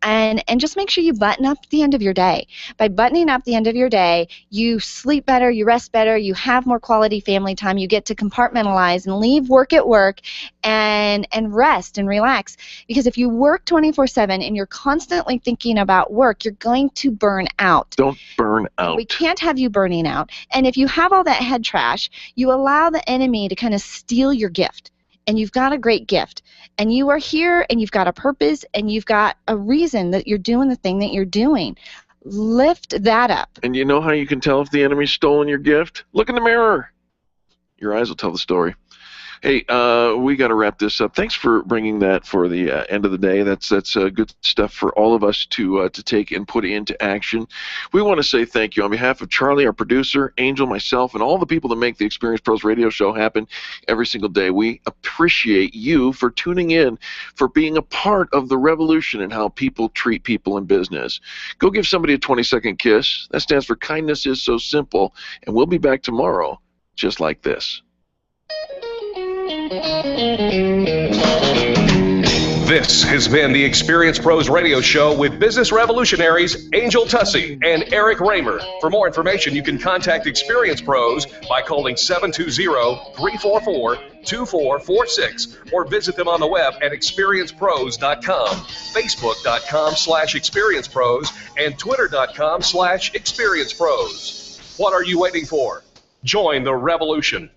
And just make sure you button up the end of your day. By buttoning up the end of your day, you sleep better, you rest better, you have more quality family time, you get to compartmentalize and leave work at work and rest and relax. Because if you work 24/7 and you're constantly thinking about work, you're going to burn out. Don't burn out. We can't have you burning out. And if you have all that head trash, you allow the enemy to kind of steal your gift. And you've got a great gift. And you are here and you've got a purpose and you've got a reason that you're doing the thing that you're doing. Lift that up. And you know how you can tell if the enemy's stolen your gift? Look in the mirror. Your eyes will tell the story. Hey, we got to wrap this up. Thanks for bringing that for the end of the day. That's good stuff for all of us to take and put into action. We want to say thank you on behalf of Charlie, our producer, Angel, myself, and all the people that make the Experience Pros radio show happen every single day. We appreciate you for tuning in, for being a part of the revolution in how people treat people in business. Go give somebody a 20-second kiss. That stands for Kindness is So Simple. And we'll be back tomorrow just like this. This has been the Experience Pros radio show with business revolutionaries Angel Tussey and Eric Raymer. For more information, you can contact Experience Pros by calling 720-344-2446 or visit them on the web at experiencepros.com, facebook.com/experiencepros, and twitter.com/experiencepros. What are you waiting for? Join the revolution.